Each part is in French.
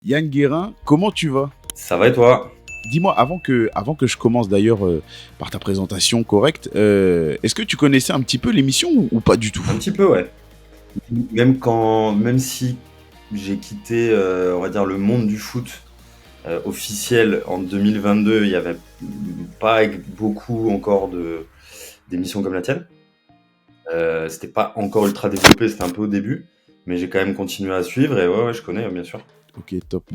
Yann Guérin, comment tu vas? Ça va et toi? Dis-moi, avant que je commence d'ailleurs par ta présentation correcte, est-ce que tu connaissais un petit peu l'émission ou pas du tout? Un petit peu, ouais. Même si j'ai quitté, on va dire le monde du foot, officiel en 2022, il y avait pas beaucoup encore d'émissions comme la tienne. C'était pas encore ultra développé, c'était un peu au début, mais j'ai quand même continué à suivre et ouais, je connais, bien sûr. Ok, top.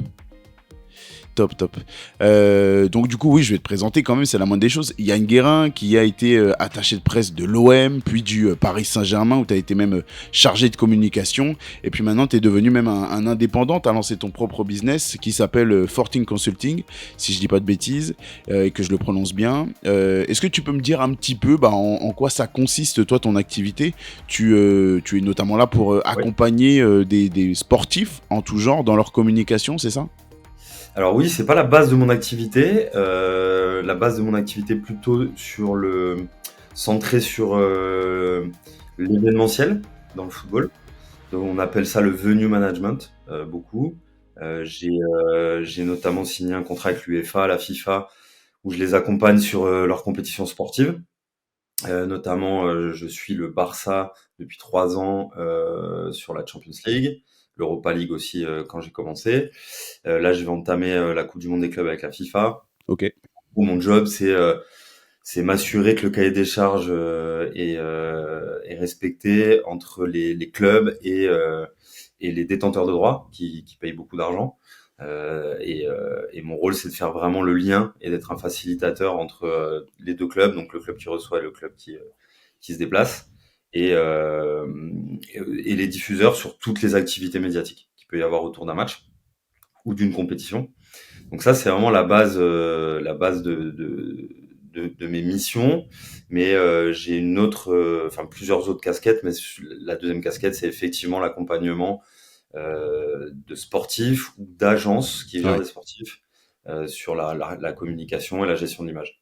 Top, top. Donc du coup, oui, je vais te présenter quand même, c'est la moindre des choses. Yann Guérin, qui a été attaché de presse de l'OM, puis du Paris Saint-Germain, où tu as été même chargé de communication. Et puis maintenant, tu es devenu même un indépendant. Tu as lancé ton propre business qui s'appelle Forting Consulting, si je dis pas de bêtises, et que je le prononce bien. Est-ce que tu peux me dire un petit peu en quoi ça consiste, toi, ton activité? Tu es notamment là pour Ouais. accompagner des sportifs en tout genre dans leur communication, c'est ça? Alors oui, c'est pas la base de mon activité. La base de mon activité plutôt centré sur l'événementiel dans le football. Donc, on appelle ça le venue management, beaucoup. J'ai notamment signé un contrat avec l'UEFA, la FIFA, où je les accompagne sur leurs compétitions sportives. Notamment, je suis le Barça depuis 3 ans sur la Champions League, l'Europa League aussi quand j'ai commencé. Là, je vais entamer la Coupe du Monde des clubs avec la FIFA. Ok. Où mon job, c'est m'assurer que le cahier des charges est respecté entre les clubs et les détenteurs de droits qui payent beaucoup d'argent. Et mon rôle, c'est de faire vraiment le lien et d'être un facilitateur entre les deux clubs, donc le club qui reçoit et le club qui se déplace, et, euh, et les diffuseurs sur toutes les activités médiatiques qu'il peut y avoir autour d'un match ou d'une compétition. Donc ça, c'est vraiment la base de mes missions. Mais j'ai plusieurs autres casquettes. Mais la deuxième casquette, c'est effectivement l'accompagnement de sportifs ou d'agences qui gèrent Ouais. des sportifs sur la communication et la gestion d'image.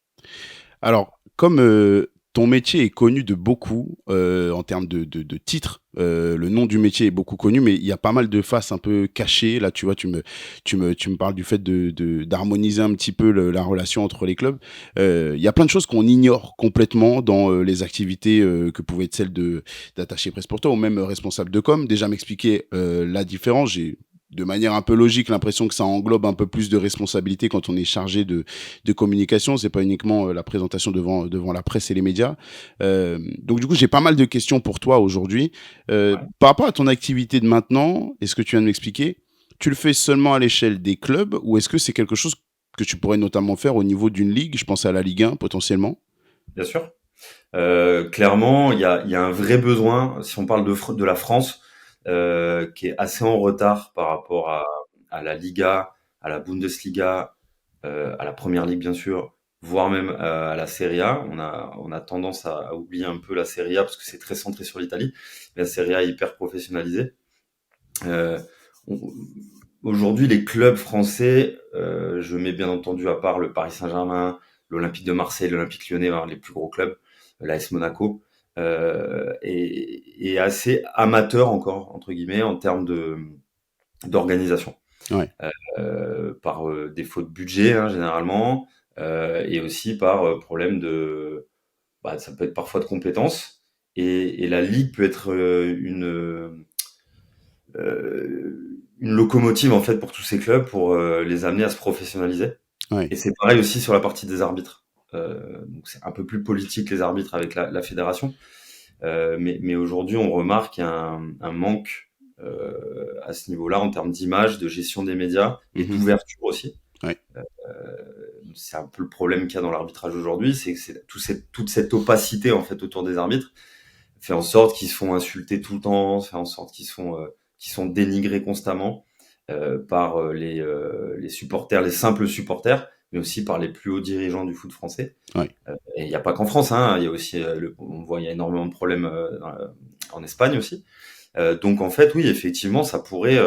Alors, comme ton métier est connu de beaucoup en termes de titres, le nom du métier est beaucoup connu, mais il y a pas mal de faces un peu cachées. Là, tu vois, tu me parles du fait d'harmoniser un petit peu la relation entre les clubs. Il y a plein de choses qu'on ignore complètement dans les activités que pouvaient être celles d'attaché presse pour toi ou même responsable de com. Déjà m'expliquer la différence. J'ai de manière un peu logique l'impression que ça englobe un peu plus de responsabilités quand on est chargé de communication, c'est pas uniquement la présentation devant la presse et les médias. Donc du coup, j'ai pas mal de questions pour toi aujourd'hui. Ouais. Par rapport à ton activité de maintenant, est-ce que tu viens de m'expliquer, tu le fais seulement à l'échelle des clubs ou est-ce que c'est quelque chose que tu pourrais notamment faire au niveau d'une ligue? Je pense à la Ligue 1 potentiellement. Bien sûr. Clairement, il y a un vrai besoin, si on parle de la France, qui est assez en retard par rapport à la Liga, à la Bundesliga, à la Première Ligue bien sûr, voire même à la Serie A. On a tendance à oublier un peu la Serie A parce que c'est très centré sur l'Italie. Mais la Serie A est hyper professionnalisée. Euh, on- Aujourd'hui, les clubs français, je mets bien entendu à part le Paris Saint-Germain, l'Olympique de Marseille, l'Olympique Lyonnais, hein, les plus gros clubs, l'AS Monaco, et assez amateur encore entre guillemets en termes de d'organisation, Ouais. par défaut de budget hein, généralement, et aussi par problème ça peut être parfois de compétences, et la ligue peut être une locomotive en fait pour tous ces clubs pour les amener à se professionnaliser. Ouais. Et c'est pareil aussi sur la partie des arbitres. Donc c'est un peu plus politique les arbitres avec la fédération. Mais aujourd'hui, on remarque un manque à ce niveau-là en termes d'image, de gestion des médias et Mhm. d'ouverture aussi. Ouais. C'est un peu le problème qu'il y a dans l'arbitrage aujourd'hui, c'est que toute cette opacité en fait autour des arbitres fait en sorte qu'ils se font insulter tout le temps, fait en sorte qu'ils sont dénigrés constamment par les supporters, les simples supporters, mais aussi par les plus hauts dirigeants du foot français. Ouais. Et il n'y a pas qu'en France, hein, il y a aussi, on voit, il y a énormément de problèmes en Espagne aussi. Donc en fait, oui, effectivement, ça pourrait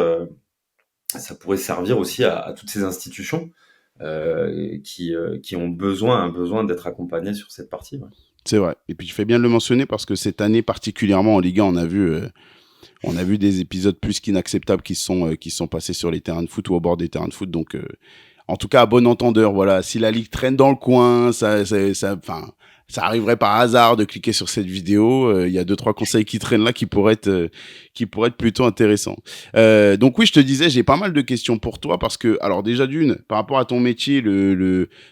servir aussi à toutes ces institutions qui ont un besoin d'être accompagnées sur cette partie. Ouais. C'est vrai. Et puis tu fais bien de le mentionner parce que cette année particulièrement en Ligue 1, on a vu On a vu des épisodes plus qu'inacceptables qui sont passés sur les terrains de foot ou au bord des terrains de foot. Donc, en tout cas, à bon entendeur, voilà. Si la ligue traîne dans le coin, enfin, ça arriverait par hasard de cliquer sur cette vidéo. Il y a deux, trois conseils qui traînent là qui pourraient être plutôt intéressants. Donc oui, je te disais, j'ai pas mal de questions pour toi parce que, alors déjà d'une, par rapport à ton métier,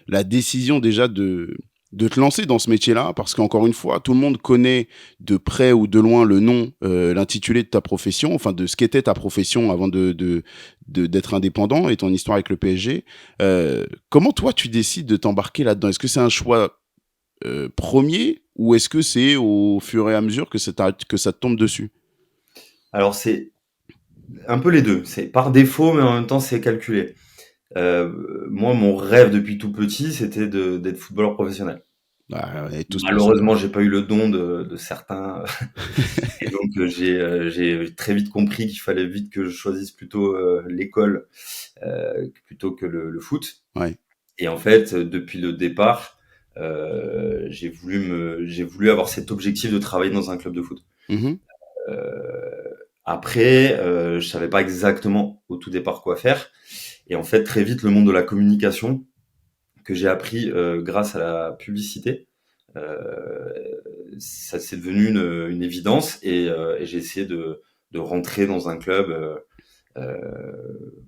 la décision déjà de te lancer dans ce métier-là, parce qu'encore une fois, tout le monde connaît de près ou de loin le nom, l'intitulé de ta profession, enfin de ce qu'était ta profession avant d'être indépendant et ton histoire avec le PSG. Comment toi tu décides de t'embarquer là-dedans? Est-ce que c'est un choix premier ou est-ce que c'est au fur et à mesure que que ça te tombe dessus? Alors c'est un peu les deux. C'est par défaut, mais en même temps c'est calculé. Moi, mon rêve depuis tout petit, c'était d'être footballeur professionnel. Ah, on est tous pour ça. Malheureusement, j'ai pas eu le don de certains, et donc j'ai très vite compris qu'il fallait vite que je choisisse plutôt l'école plutôt que le foot. Ouais. Et en fait, depuis le départ, j'ai voulu avoir cet objectif de travailler dans un club de foot. Mhm. Après, je savais pas exactement au tout départ quoi faire. Et en fait, très vite, le monde de la communication que j'ai appris grâce à la publicité, euh, ça c'est devenu une évidence et j'ai essayé de rentrer dans un club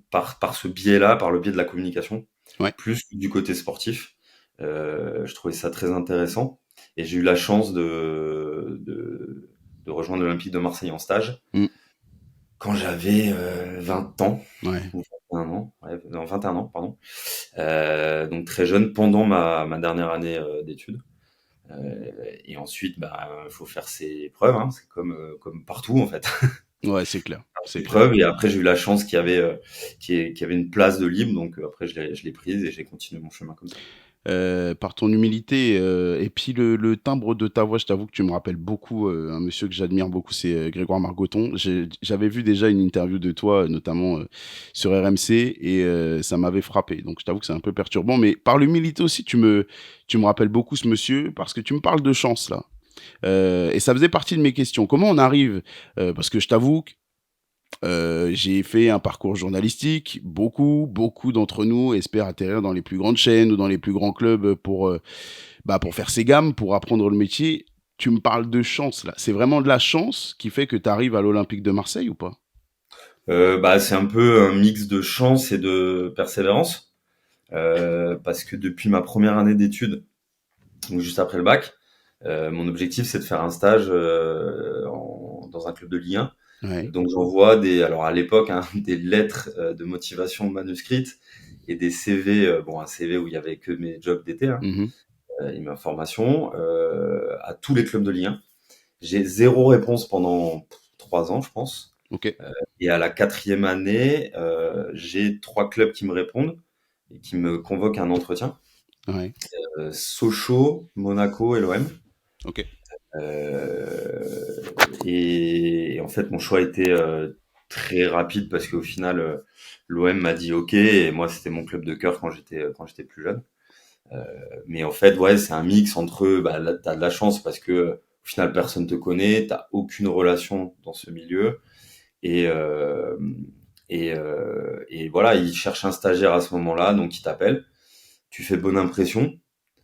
par ce biais-là, par le biais de la communication, Ouais. plus que du côté sportif. Je trouvais ça très intéressant et j'ai eu la chance de rejoindre l'Olympique de Marseille en stage Mm. quand j'avais 20 ans, Ouais. ou 21 ans, ouais, non, 21 ans, pardon. Donc très jeune, pendant ma dernière année d'études. Et ensuite, bah, faut faire ses preuves, hein. C'est comme partout en fait. Ouais, c'est clair. Ses C'est clair. preuves. Et après, j'ai eu la chance qu'il y avait une place de libre, donc après je l'ai prise et j'ai continué mon chemin comme ça. Par ton humilité et puis le timbre de ta voix, je t'avoue que tu me rappelles beaucoup un monsieur que j'admire beaucoup, c'est Grégoire Margoton. J'avais vu déjà une interview de toi, notamment sur RMC, et ça m'avait frappé. Donc je t'avoue que c'est un peu perturbant, mais par l'humilité aussi, tu me rappelles beaucoup ce monsieur parce que tu me parles de chance là. Et ça faisait partie de mes questions. Comment on arrive parce que je t'avoue que j'ai fait un parcours journalistique. Beaucoup d'entre nous espèrent atterrir dans les plus grandes chaînes ou dans les plus grands clubs pour faire ses gammes, pour apprendre le métier. Tu me parles de chance là. C'est vraiment de la chance qui fait que tu arrives à l'Olympique de Marseille ou pas? Bah, c'est un peu un mix de chance et de persévérance, parce que depuis ma première année d'études, donc juste après le bac, mon objectif c'est de faire un stage dans un club de Ligue 1. Ouais. Donc j'envoie alors à l'époque, hein, des lettres de motivation manuscrites et des CV, bon un CV où il y avait que mes jobs d'été, hein, Mhm. et ma formation à tous les clubs de Ligue 1. J'ai zéro réponse pendant 3 ans, je pense. Ok. Et à la quatrième année, j'ai 3 clubs qui me répondent et qui me convoquent à un entretien. Ouais. Sochaux, Monaco et l'OM. Ok. Euh, et en fait, mon choix était très rapide parce qu'au final, l'OM m'a dit OK et moi, c'était mon club de cœur quand j'étais plus jeune. Mais en fait, ouais, c'est un mix entre, bah, là, t'as de la chance parce que au final, personne te connaît, t'as aucune relation dans ce milieu et et voilà, ils cherchent un stagiaire à ce moment-là, donc ils t'appellent. Tu fais bonne impression,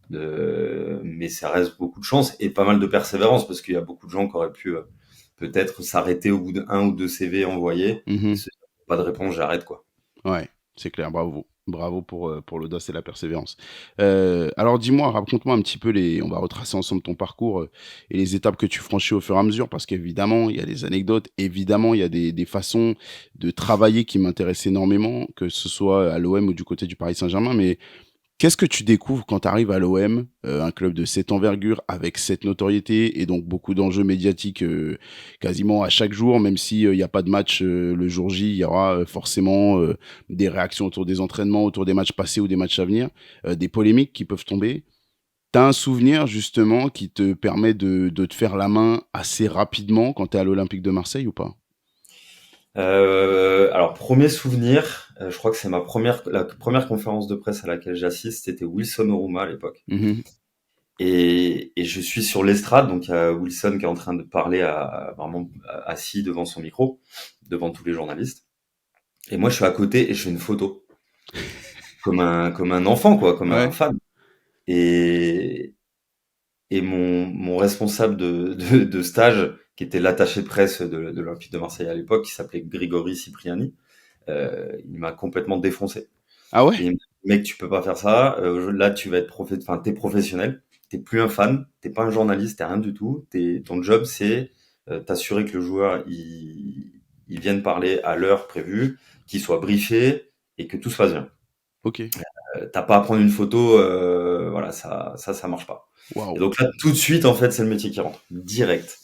mais ça reste beaucoup de chance et pas mal de persévérance parce qu'il y a beaucoup de gens qui auraient pu peut-être s'arrêter au bout d'un ou deux CV envoyés et Mhm. se dire, pas de réponse, j'arrête quoi. Ouais, c'est clair, bravo. Bravo pour l'audace et la persévérance. Alors dis-moi, raconte-moi un petit peu on va retracer ensemble ton parcours et les étapes que tu franchis au fur et à mesure, parce qu'évidemment, il y a des anecdotes, évidemment, il y a des façons de travailler qui m'intéressent énormément, que ce soit à l'OM ou du côté du Paris Saint-Germain, mais qu'est-ce que tu découvres quand tu arrives à l'OM, un club de cette envergure, avec cette notoriété et donc beaucoup d'enjeux médiatiques quasiment à chaque jour, même si il y a pas de match le jour J, il y aura forcément des réactions autour des entraînements, autour des matchs passés ou des matchs à venir, des polémiques qui peuvent tomber. T'as un souvenir justement qui te permet de te faire la main assez rapidement quand tu es à l'Olympique de Marseille ou pas? Alors premier souvenir, je crois que c'est la première conférence de presse à laquelle j'assiste, c'était Wilson Oruma à l'époque. Mhm. Et je suis sur l'estrade, donc il y a Wilson qui est en train de parler vraiment assis devant son micro, devant tous les journalistes. Et moi, je suis à côté et je fais une photo, comme un enfant, quoi, comme un Ouais. fan. Et, et mon responsable de stage, qui était l'attaché de presse de l'Olympique de Marseille à l'époque, qui s'appelait Grigori Cipriani, il m'a complètement défoncé. Ah Et ouais? il me dit, mec, tu peux pas faire ça. Là, tu vas être enfin, t'es professionnel. T'es plus un fan. T'es pas un journaliste. T'es rien du tout. Ton job, c'est t'assurer que le joueur il vienne parler à l'heure prévue, qu'il soit briefé et que tout se passe bien. Ok. T'as pas à prendre une photo. Voilà, ça marche pas. Et Waouh. donc là, tout de suite, en fait, c'est le métier qui rentre direct.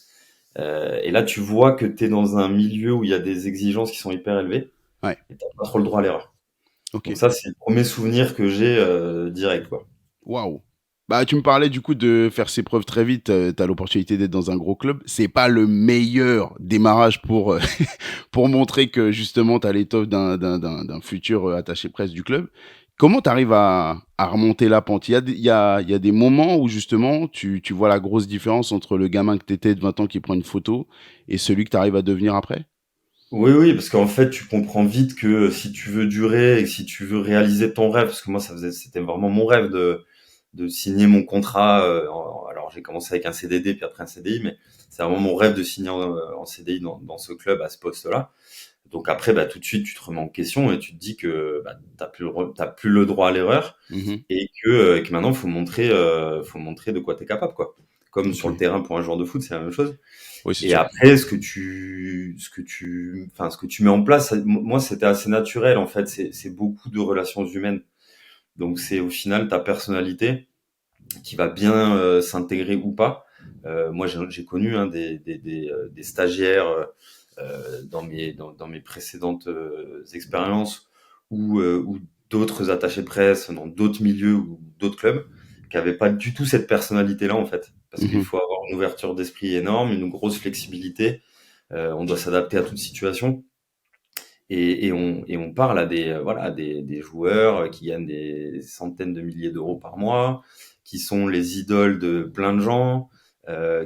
Et là, tu vois que t'es dans un milieu où il y a des exigences qui sont hyper élevées Ouais. et t'as pas trop le droit à l'erreur. Ok. Donc ça, c'est le premier souvenir que j'ai direct, quoi. Waouh. Bah, tu me parlais du coup de faire ses preuves très vite. Tu as l'opportunité d'être dans un gros club. C'est pas le meilleur démarrage pour, pour montrer que justement tu as l'étoffe d'un futur attaché presse du club. Comment tu arrives à remonter la pente? Il y a des moments où justement tu vois la grosse différence entre le gamin que tu étais de 20 ans qui prend une photo et celui que tu arrives à devenir après? Oui, oui, parce qu'en fait, tu comprends vite que si tu veux durer et que si tu veux réaliser ton rêve, parce que moi, c'était vraiment mon rêve de signer mon contrat. Alors, j'ai commencé avec un CDD puis après un CDI, mais c'est vraiment mon rêve de signer en CDI dans ce club à ce poste-là. Donc après, bah, tout de suite, tu te remets en question et tu te dis que bah, t'as plus le droit à l'erreur Mhm. et que maintenant, faut montrer de quoi t'es capable, quoi. Comme Ok. sur le terrain pour un joueur de foot, c'est la même chose. Oui, c'est Et sûr. après, ce que tu mets en place, moi, c'était assez naturel, en fait. C'est beaucoup de relations humaines. Donc, c'est au final ta personnalité qui va bien s'intégrer ou pas. Moi, j'ai connu hein, des stagiaires dans mes précédentes expériences ou d'autres attachés de presse dans d'autres milieux ou d'autres clubs qui n'avaient pas du tout cette personnalité-là, en fait. Parce qu'il Mhm. faut avoir une ouverture d'esprit énorme, une grosse flexibilité. On doit s'adapter à toute situation. Et on parle à des joueurs qui gagnent des centaines de milliers d'euros par mois, qui sont les idoles de plein de gens,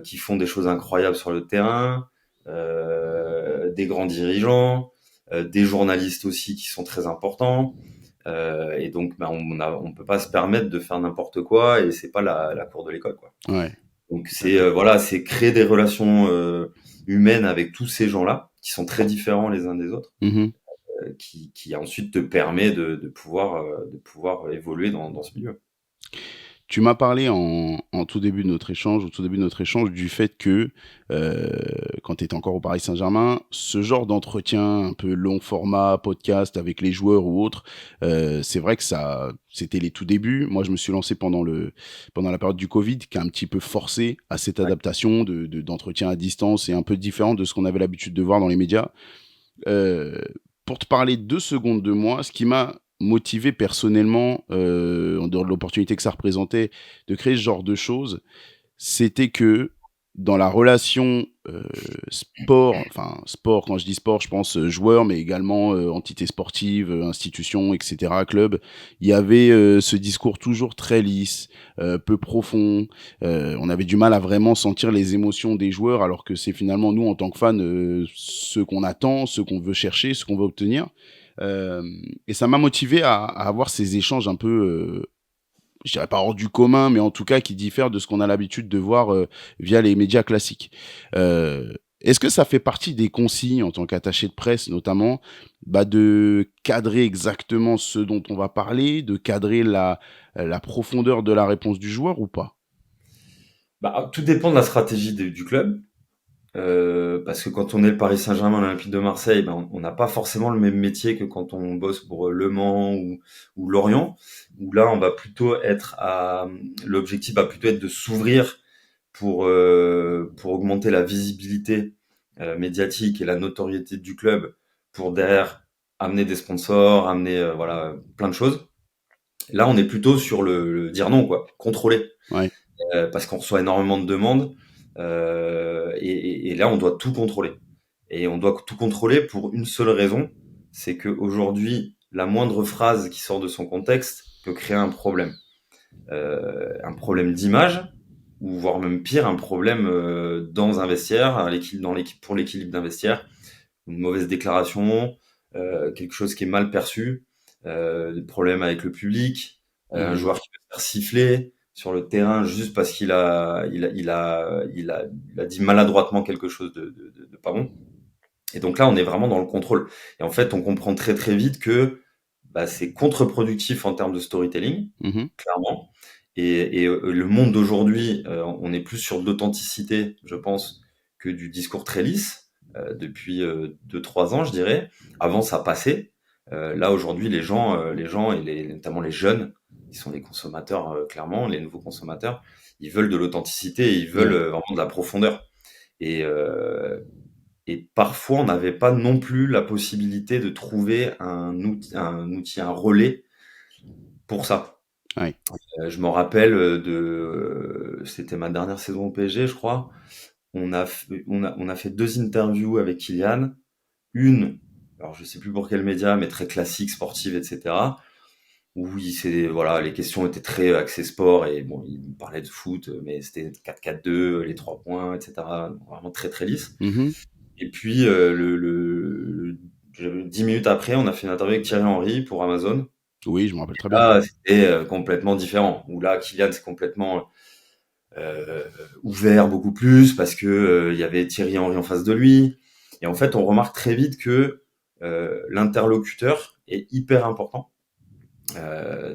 qui font des choses incroyables sur le terrain, des grands dirigeants, des journalistes aussi qui sont très importants. Et donc, bah, on peut pas se permettre de faire n'importe quoi et c'est pas la cour de l'école, quoi. Ouais. Donc D'accord. c'est créer des relations humaines avec tous ces gens-là qui sont très différents les uns des autres Mhm. qui ensuite te permet de pouvoir évoluer dans ce milieu. Tu m'as parlé en tout début de notre échange, au tout début de notre échange, du fait que, heu, quand tu étais encore au Paris Saint-Germain, ce genre d'entretien un peu long format, podcast avec les joueurs ou autres, c'est vrai que ça c'était les tout débuts. Moi, je me suis lancé pendant la période du covid qui a un petit peu forcé à cette Ouais. adaptation d'entretien à distance et un peu différent de ce qu'on avait l'habitude de voir dans les médias. Heu, pour te parler 2 secondes de moi, ce qui m'a motivé personnellement, en dehors de l'opportunité que ça représentait, de créer ce genre de choses, c'était que dans la relation, sport, quand je dis sport, je pense, joueur, mais également, entité sportive, institution et cetera, club. Il y avait, ce discours toujours très lisse, peu profond. On avait du mal à vraiment sentir les émotions des joueurs, alors que c'est finalement nous, en tant que fans, ce qu'on attend, ce qu'on veut chercher, ce qu'on veut obtenir. Et ça m'a motivé à avoir ces échanges un peu, je dirais pas hors du commun, mais en tout cas qui diffère de ce qu'on a l'habitude de voir, via les médias classiques. Est-ce que ça fait partie des consignes en tant qu'attaché de presse notamment, bah, de cadrer exactement ce dont on va parler, de cadrer la profondeur de la réponse du joueur ou pas? Bah, tout dépend de la stratégie du club. Parce que quand on est le Paris Saint-Germain, l'Olympique de Marseille, ben, on n'a pas forcément le même métier que quand on bosse pour Le Mans ou Lorient, où là, on va plutôt l'objectif va plutôt être de s'ouvrir pour augmenter la visibilité médiatique et la notoriété du club pour derrière amener des sponsors, amener voilà plein de choses. Là, on est plutôt sur le dire non, quoi, contrôler, Ouais. parce qu'on reçoit énormément de demandes et là, on doit tout contrôler. Et on doit tout contrôler pour une seule raison, c'est qu'aujourd'hui, la moindre phrase qui sort de son contexte peut créer un problème. un problème d'image, ou voire même pire, un problème dans un vestiaire, pour l'équilibre d'un vestiaire, une mauvaise déclaration, quelque chose qui est mal perçu, des problèmes avec le public, un Mhm. joueur qui peut se faire siffler sur le terrain juste parce qu'il a dit maladroitement quelque chose de pas bon. Et donc là, on est vraiment dans le contrôle. Et en fait, on comprend très très vite que bah, c'est contre-productif en termes de storytelling, Mhm. clairement. Et le monde d'aujourd'hui, on est plus sur de l'authenticité, je pense, que du discours très lisse, depuis 2-3 ans, je dirais. Avant, ça passait. Là, aujourd'hui, les gens et notamment les jeunes, qui sont les consommateurs, clairement, les nouveaux consommateurs, ils veulent de l'authenticité et ils veulent Ouais. vraiment de la profondeur. Et, et parfois, on n'avait pas non plus la possibilité de trouver un relais pour ça. Ouais. Je me rappelle c'était ma dernière saison au PSG, je crois. On a fait deux interviews avec Kylian. Une, alors je sais plus pour quel média, mais très classique, sportive, etc. Où voilà, les questions étaient très axées sport et bon, il parlait de foot, mais c'était 4-4-2, les 3 points, etc. Vraiment très très lisse. Mhm. Et puis 10 minutes après, on a fait une interview avec Thierry Henry pour Amazon. Oui, je me rappelle très bien. Là, c'était complètement différent. Où là, Kylian, c'est complètement ouvert beaucoup plus parce que il y avait Thierry Henry en face de lui. Et en fait, on remarque très vite que l'interlocuteur est hyper important.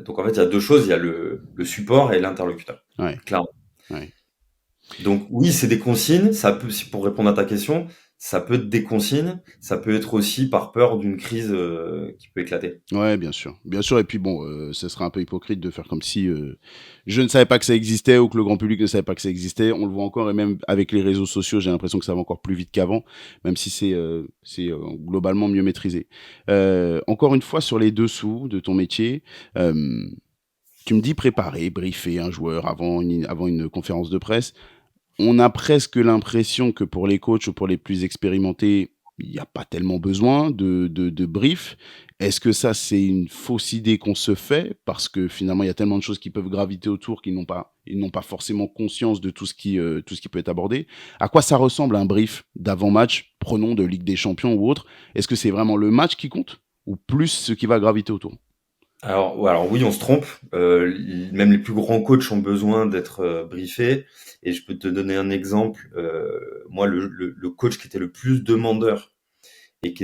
Donc en fait, il y a deux choses, il y a le support et l'interlocuteur, Ouais. clairement. Ouais. Donc oui, c'est des consignes, ça peut, pour répondre à ta question, ça peut être des consignes, ça peut être aussi par peur d'une crise qui peut éclater. Ouais, bien sûr. Bien sûr, et puis bon, ce serait un peu hypocrite de faire comme si, je ne savais pas que ça existait ou que le grand public ne savait pas que ça existait. On le voit encore et même avec les réseaux sociaux, j'ai l'impression que ça va encore plus vite qu'avant, même si globalement mieux maîtrisé. Encore une fois sur les dessous de ton métier, hem, tu me dis préparer, briefer un joueur avant une conférence de presse. On a presque l'impression que pour les coachs ou pour les plus expérimentés, il y a pas tellement besoin de brief. Est-ce que ça, c'est une fausse idée qu'on se fait? Parce que finalement, il y a tellement de choses qui peuvent graviter autour ils n'ont pas forcément conscience de tout ce qui peut être abordé. À quoi ça ressemble un brief d'avant-match, prenons de Ligue des Champions ou autre? Est-ce que c'est vraiment le match qui compte ou plus ce qui va graviter autour? Alors, ouais, alors oui, on se trompe. Même les plus grands coachs ont besoin d'être briefés. Et je peux te donner un exemple. Moi, le coach qui était le plus demandeur et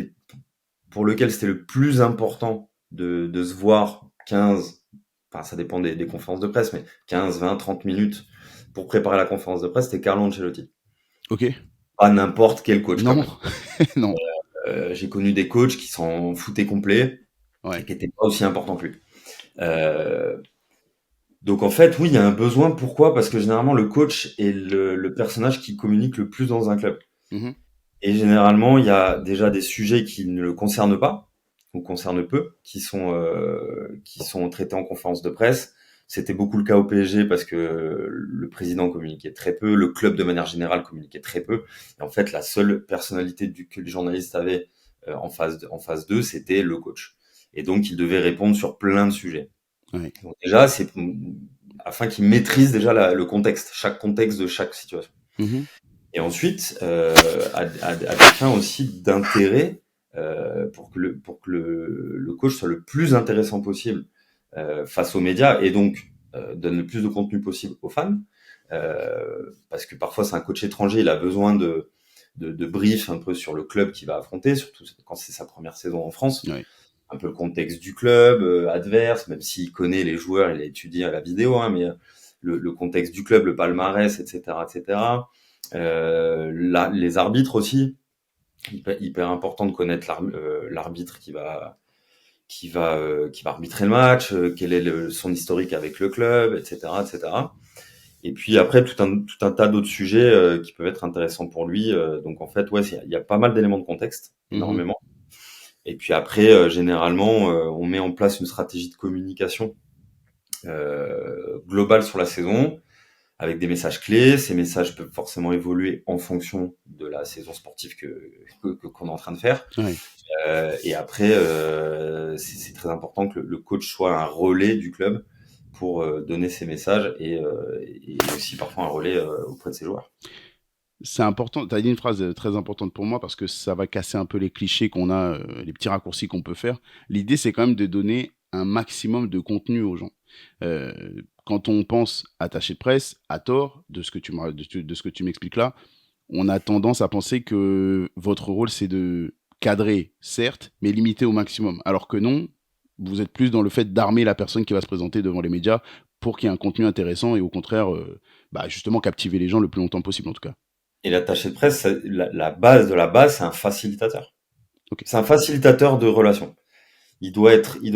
pour lequel c'était le plus important de se voir 15, enfin ça dépend des conférences de presse, mais 15, 20, 30 minutes pour préparer la conférence de presse, c'était Carlo Ancelotti. OK. Pas n'importe quel coach quand Non, même. non. J'ai connu des coachs qui s'en foutaient complet et Ouais. qui étaient pas aussi importants que lui. Euh, donc en fait, oui, il y a un besoin. Pourquoi? Parce que généralement, le coach est le personnage qui communique le plus dans un club. Mmh. Et généralement, il y a déjà des sujets qui ne le concernent pas, ou concernent peu, qui sont traités en conférence de presse. C'était beaucoup le cas au PSG parce que le président communiquait très peu, le club de manière générale communiquait très peu. Et en fait, la seule personnalité que les journalistes avaient en phase 2, c'était le coach. Et donc, il devait répondre sur plein de sujets. Ouais. Donc déjà, c'est afin qu'il maîtrise déjà le contexte, chaque contexte de chaque situation. Mmh. Et ensuite, à des fins aussi d'intérêt, pour que le coach soit le plus intéressant possible face aux médias et donc donne le plus de contenu possible aux fans. Parce que parfois c'est un coach étranger, il a besoin de brief un peu sur le club qu'il va affronter, surtout quand c'est sa première saison en France. Ouais. Un peu le contexte du club adverse, même s'il connaît les joueurs, il a étudié à la vidéo, hein, mais le contexte du club, le palmarès, etc., etc. Les arbitres aussi, hyper important de connaître l'arbitre qui va arbitrer le match, quel est son historique avec le club, etc., etc. Et puis après tout un tas d'autres sujets qui peuvent être intéressants pour lui. Donc en fait, ouais, il y a pas mal d'éléments de contexte, Mmh. énormément. Et puis après, généralement, on met en place une stratégie de communication globale sur la saison avec des messages clés. Ces messages peuvent forcément évoluer en fonction de la saison sportive qu'on est en train de faire. Ouais. Et après, c'est très important que le coach soit un relais du club pour donner ses messages et aussi parfois un relais auprès de ses joueurs. C'est important, tu as dit une phrase très importante pour moi parce que ça va casser un peu les clichés qu'on a, les petits raccourcis qu'on peut faire. L'idée, c'est quand même de donner un maximum de contenu aux gens. Quand on pense attaché de presse, à tort, de ce que tu m'expliques là, on a tendance à penser que votre rôle, c'est de cadrer, certes, mais limiter au maximum. Alors que non, vous êtes plus dans le fait d'armer la personne qui va se présenter devant les médias pour qu'il y ait un contenu intéressant et au contraire, justement, captiver les gens le plus longtemps possible en tout cas. Et l'attaché de presse, la base de la base, c'est un facilitateur. Ok. C'est un facilitateur de relations. Il doit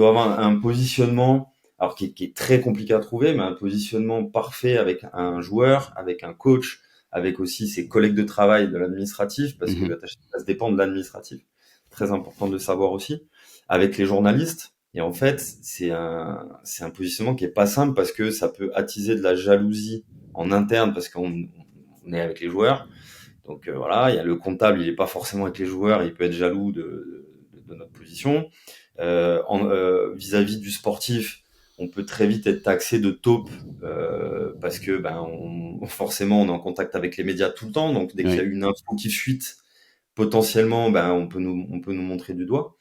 avoir un positionnement, alors qui est très compliqué à trouver, mais un positionnement parfait avec un joueur, avec un coach, avec aussi ses collègues de travail de l'administratif, parce que Mhm. l'attaché de presse dépend de l'administratif. Très important de savoir aussi. Avec les journalistes. Et en fait, c'est un positionnement qui est pas simple parce que ça peut attiser de la jalousie en interne parce on est avec les joueurs. Donc voilà, il y a le comptable, il est pas forcément avec les joueurs, il peut être jaloux de notre position. Vis-à-vis du sportif, on peut très vite être taxé de taupe parce que forcément on est en contact avec les médias tout le temps, donc dès qu'il y a Oui. une info qui fuite, potentiellement on peut nous montrer du doigt.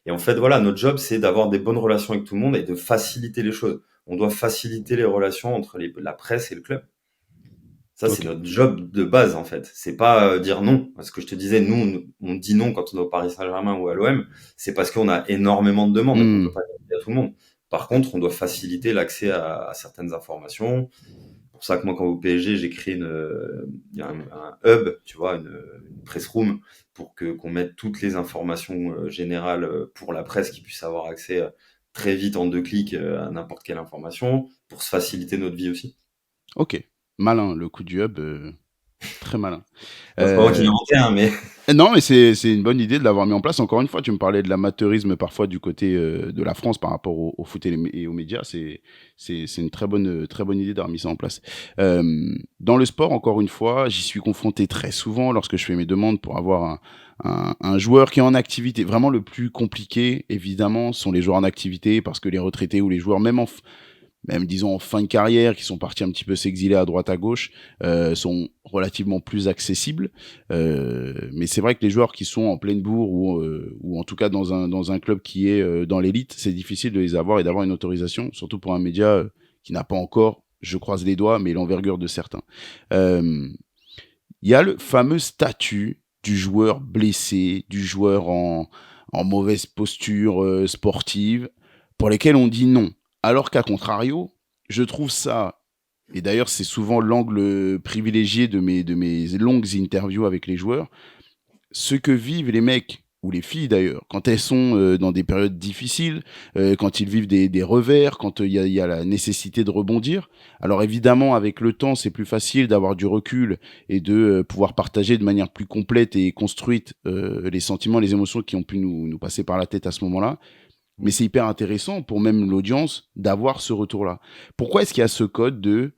Et en fait voilà, notre job c'est d'avoir des bonnes relations avec tout le monde et de faciliter les choses. On doit faciliter les relations entre la presse et le club. Ça, c'est Ok. notre job de base, en fait. C'est pas dire non. Parce que je te disais, nous, on dit non quand on est au Paris Saint-Germain ou à l'OM. C'est parce qu'on a énormément de demandes et qu'on peut Hmm. pas répondre à tout le monde. Par contre, on doit faciliter l'accès à certaines informations. C'est pour ça que moi, quand au PSG, j'ai créé un hub, tu vois, une press room pour qu'on mette toutes les informations générales pour la presse qui puisse avoir accès très vite en 2 clics à n'importe quelle information pour se faciliter notre vie aussi. Ok. Malin, le coup du hub, très malin. Bon, c'est pas moi qui l'ai Euh, inventé, hein, mais Non, mais c'est une bonne idée de l'avoir mis en place. Encore une fois, tu me parlais de l'amateurisme parfois du côté de la France par rapport au foot et aux médias. C'est une très bonne idée d'avoir mis ça en place. Dans le sport, encore une fois, j'y suis confronté très souvent lorsque je fais mes demandes pour avoir un joueur qui est en activité. Vraiment, le plus compliqué, évidemment, sont les joueurs en activité parce que les retraités ou les joueurs, même disons en fin de carrière, qui sont partis un petit peu s'exiler à droite à gauche, sont relativement plus accessibles. Mais c'est vrai que les joueurs qui sont en pleine bourre ou en tout cas dans un club qui est dans l'élite, c'est difficile de les avoir et d'avoir une autorisation, surtout pour un média qui n'a pas encore, je croise les doigts, mais l'envergure de certains. Euh, Il y a le fameux statut du joueur blessé, du joueur en mauvaise posture sportive, pour lesquels on dit non. Alors qu'à contrario, je trouve ça, et d'ailleurs c'est souvent l'angle privilégié de mes longues interviews avec les joueurs, ce que vivent les mecs ou les filles d'ailleurs, quand elles sont dans des périodes difficiles, quand ils vivent des revers, quand il y a la nécessité de rebondir. Alors évidemment, avec le temps, c'est plus facile d'avoir du recul et de pouvoir partager de manière plus complète et construite les sentiments, les émotions qui ont pu nous passer par la tête à ce moment-là. Mais c'est hyper intéressant pour même l'audience d'avoir ce retour-là. Pourquoi est-ce qu'il y a ce code de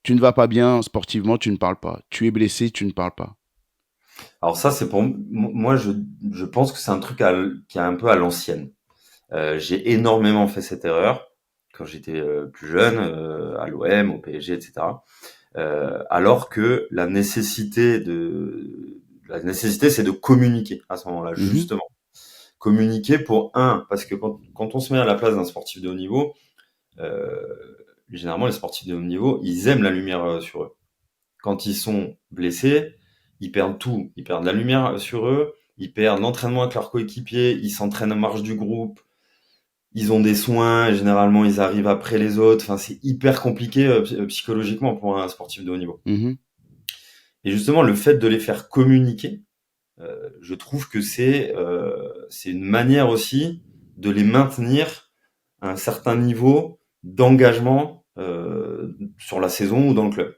tu ne vas pas bien sportivement, tu ne parles pas. Tu es blessé, tu ne parles pas. alors ça, c'est pour moi, je pense que c'est un truc qui est un peu à l'ancienne. J'ai énormément fait cette erreur quand j'étais plus jeune, à l'OM, au PSG, etc. Alors que la nécessité, c'est de communiquer à ce moment-là, Mhm, justement. Communiquer pour parce que quand on se met à la place d'un sportif de haut niveau, euh, généralement les sportifs de haut niveau, ils aiment la lumière sur eux. Quand ils sont blessés, ils perdent tout. Ils perdent la lumière sur eux, ils perdent l'entraînement avec leurs coéquipiers, ils s'entraînent en marge du groupe, ils ont des soins, et généralement ils arrivent après les autres. Enfin, c'est hyper compliqué psychologiquement pour un sportif de haut niveau. mhm, Et justement, le fait de les faire communiquer, je trouve que c'est une manière aussi de les maintenir à un certain niveau d'engagement sur la saison ou dans le club.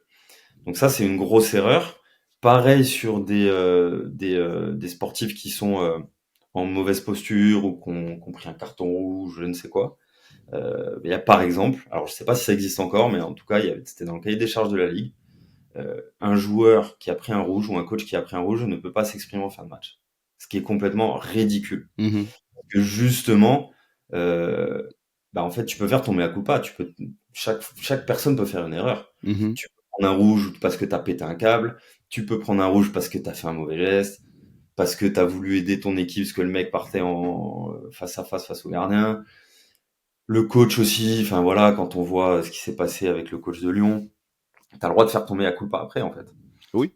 Donc ça, c'est une grosse erreur. Pareil sur des sportifs qui sont en mauvaise posture ou qui ont pris un carton rouge, je ne sais quoi. Il y a par exemple, alors je sais pas si ça existe encore, mais en tout cas, c'était dans le cahier des charges de la Ligue, un joueur qui a pris un rouge ou un coach qui a pris un rouge ne peut pas s'exprimer en fin de match. Ce qui est complètement ridicule. mhm. Que justement, euh, bah, en fait, tu peux faire ton mea culpa. Chaque personne peut faire une erreur. Mhm. Tu peux prendre un rouge parce que tu as pété un câble. Tu peux prendre un rouge parce que tu as fait un mauvais geste, parce que tu as voulu aider ton équipe, parce que le mec partait en face à face au gardien. Le coach aussi, enfin voilà, quand on voit ce qui s'est passé avec le coach de Lyon, tu as le droit de faire ton mea culpa après, en fait. Oui.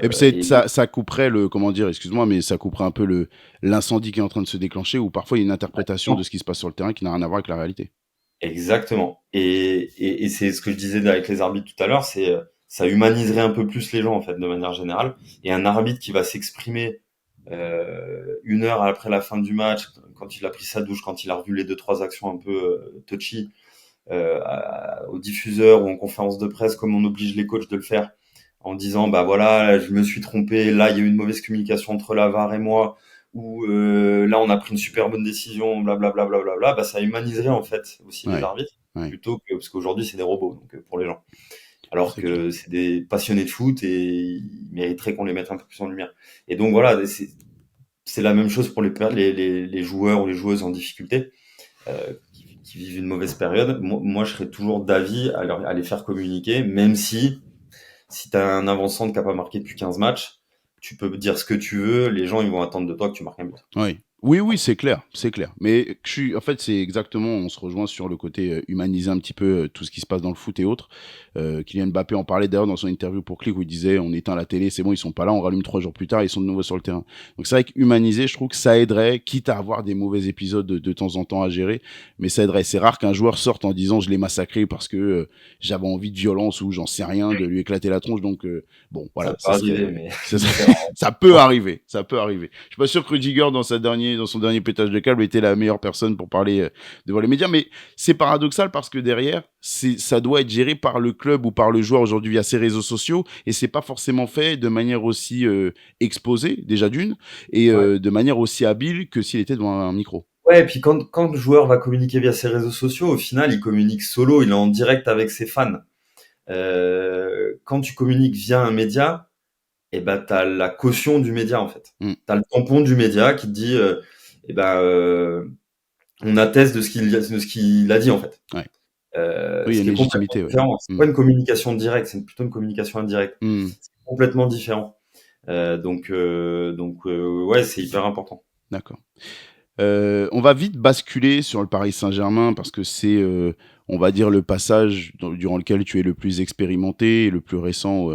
Et puis Et ça couperait comment dire, excuse-moi, mais ça couperait un peu l'incendie qui est en train de se déclencher, ou parfois il y a une interprétation de ce qui se passe sur le terrain qui n'a rien à voir avec la réalité. exactement. Et c'est ce que je disais avec les arbitres tout à l'heure, c'est ça humaniserait un peu plus les gens en fait, de manière générale. Et un arbitre qui va s'exprimer 1 heure après la fin du match, quand il a pris sa douche, quand il a revu les 2 3 actions un peu touchy, au diffuseur ou en conférence de presse, comme on oblige les coachs de le faire, en disant bah voilà, je me suis trompé, là il y a eu une mauvaise communication entre la VAR et moi, ou là on a pris une super bonne décision, blablabla, bah ça humaniserait en fait aussi les Ouais, arbitres, ouais, plutôt que parce qu'aujourd'hui c'est des robots donc pour les gens, alors c'est clair. que c'est des passionnés de foot et ils mériteraient qu'on les mette un peu plus en lumière. Et donc voilà, c'est la même chose pour les joueurs ou les joueuses en difficulté. Qui vivent une mauvaise période, moi je serais toujours d'avis à les faire communiquer, même si tu as un avant-centre qui n'a pas marqué depuis 15 matchs, tu peux dire ce que tu veux, les gens ils vont attendre de toi que tu marques un but. Oui. Oui, oui, c'est clair, c'est clair. Mais en fait, c'est exactement, on se rejoint sur le côté humaniser un petit peu tout ce qui se passe dans le foot et autres. Kylian Mbappé en parlait d'ailleurs dans son interview pour Click où il disait on éteint la télé, c'est bon, ils sont pas là, on rallume 3 jours plus tard, ils sont de nouveau sur le terrain. Donc c'est vrai qu'humaniser, je trouve que ça aiderait, quitte à avoir des mauvais épisodes de temps en temps à gérer, mais ça aiderait. C'est rare qu'un joueur sorte en disant je l'ai massacré parce que j'avais envie de violence ou j'en sais rien, de lui éclater la tronche. Donc bon, Ça voilà, peut arriver, mais ça c'est serait- différent. ça peut arriver, ça peut arriver. Je suis pas sûr que Rudiger, dans son dernier pétage de câble, était la meilleure personne pour parler devant les médias, mais c'est paradoxal parce que derrière, ça doit être géré par le club ou par le joueur aujourd'hui via ses réseaux sociaux, et c'est pas forcément fait de manière aussi exposée, déjà d'une, et Ouais. de manière aussi habile que s'il était devant un micro. Ouais, et puis quand le joueur va communiquer via ses réseaux sociaux, au final, il communique solo, il est en direct avec ses fans. Quand tu communiques via un média, eh ben, tu as la caution du média, en fait. Mm. Tu as le tampon du média qui te dit, eh ben, on atteste de ce qu'il a dit, en fait. Ouais. Oui, il y a Ce une qui est complètement légitimité, ouais. différent. C'est Mm. pas une communication directe, c'est plutôt une communication indirecte. Mm. C'est complètement différent. Donc, ouais, c'est hyper important. D'accord. On va vite basculer sur le Paris Saint-Germain parce que c'est, on va dire, le passage durant lequel tu es le plus expérimenté et le plus récent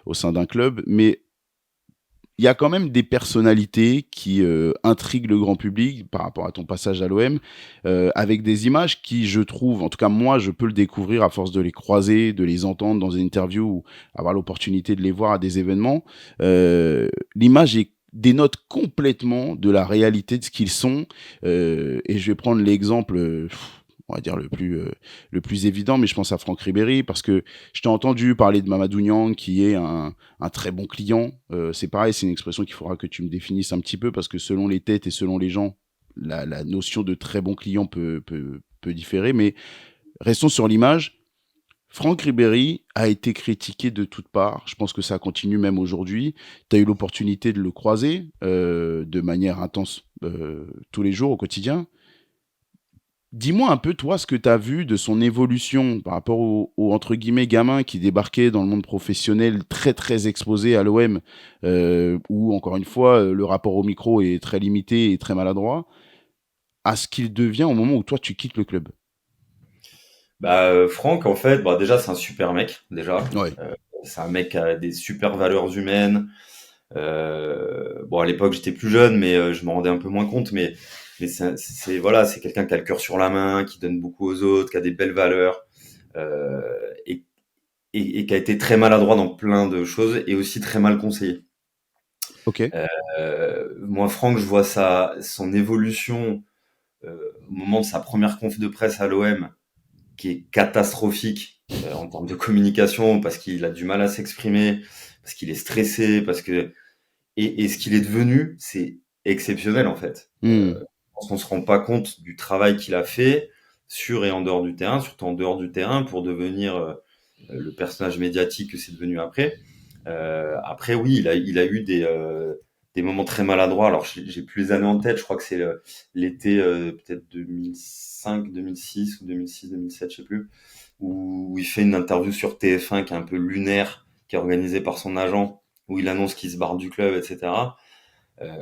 au sein d'un club. Mais il y a quand même des personnalités qui intriguent le grand public par rapport à ton passage à l'OM, avec des images qui, je trouve, en tout cas moi, je peux le découvrir à force de les croiser, de les entendre dans une interview ou avoir l'opportunité de les voir à des événements. L'image dénote complètement de la réalité de ce qu'ils sont. Et je vais prendre l'exemple, on va dire le plus évident, mais je pense à Franck Ribéry parce que je t'ai entendu parler de Mamadou Niang qui est un très bon client. C'est pareil, c'est une expression qu'il faudra que tu me définisses un petit peu parce que selon les têtes et selon les gens, la notion de très bon client peut différer. Mais restons sur l'image. Franck Ribéry a été critiqué de toutes parts. Je pense que ça continue même aujourd'hui. Tu as eu l'opportunité de le croiser de manière intense tous les jours au quotidien. Dis-moi un peu, toi, ce que tu as vu de son évolution par rapport au, entre guillemets, gamin qui débarquait dans le monde professionnel très, très exposé à l'OM, où, encore une fois, le rapport au micro est très limité et très maladroit, à ce qu'il devient au moment où toi, tu quittes le club. Bah, Franck, en fait, bah, déjà, c'est un super mec, déjà. Ouais. C'est un mec qui a des super valeurs humaines. Bon, à l'époque, j'étais plus jeune, mais je m'en rendais un peu moins compte. Mais voilà, c'est quelqu'un qui a le cœur sur la main, qui donne beaucoup aux autres, qui a des belles valeurs, euh, et, et qui a été très maladroit dans plein de choses et aussi très mal conseillé. Ok. Moi, Franck, je vois son évolution au moment de sa première conf de presse à l'OM, qui est catastrophique en termes de communication, parce qu'il a du mal à s'exprimer, parce qu'il est stressé, et ce qu'il est devenu, c'est exceptionnel en fait. Hmm. Je pense qu'on se rend pas compte du travail qu'il a fait sur et en dehors du terrain, surtout en dehors du terrain, pour devenir le personnage médiatique que c'est devenu après. Après, oui, il a eu des moments très maladroits. Alors, j'ai plus les années en tête. Je crois que c'est l'été peut-être 2005, 2006 ou 2006, 2007, je sais plus, où il fait une interview sur TF1 qui est un peu lunaire, qui est organisée par son agent, où il annonce qu'il se barre du club, etc.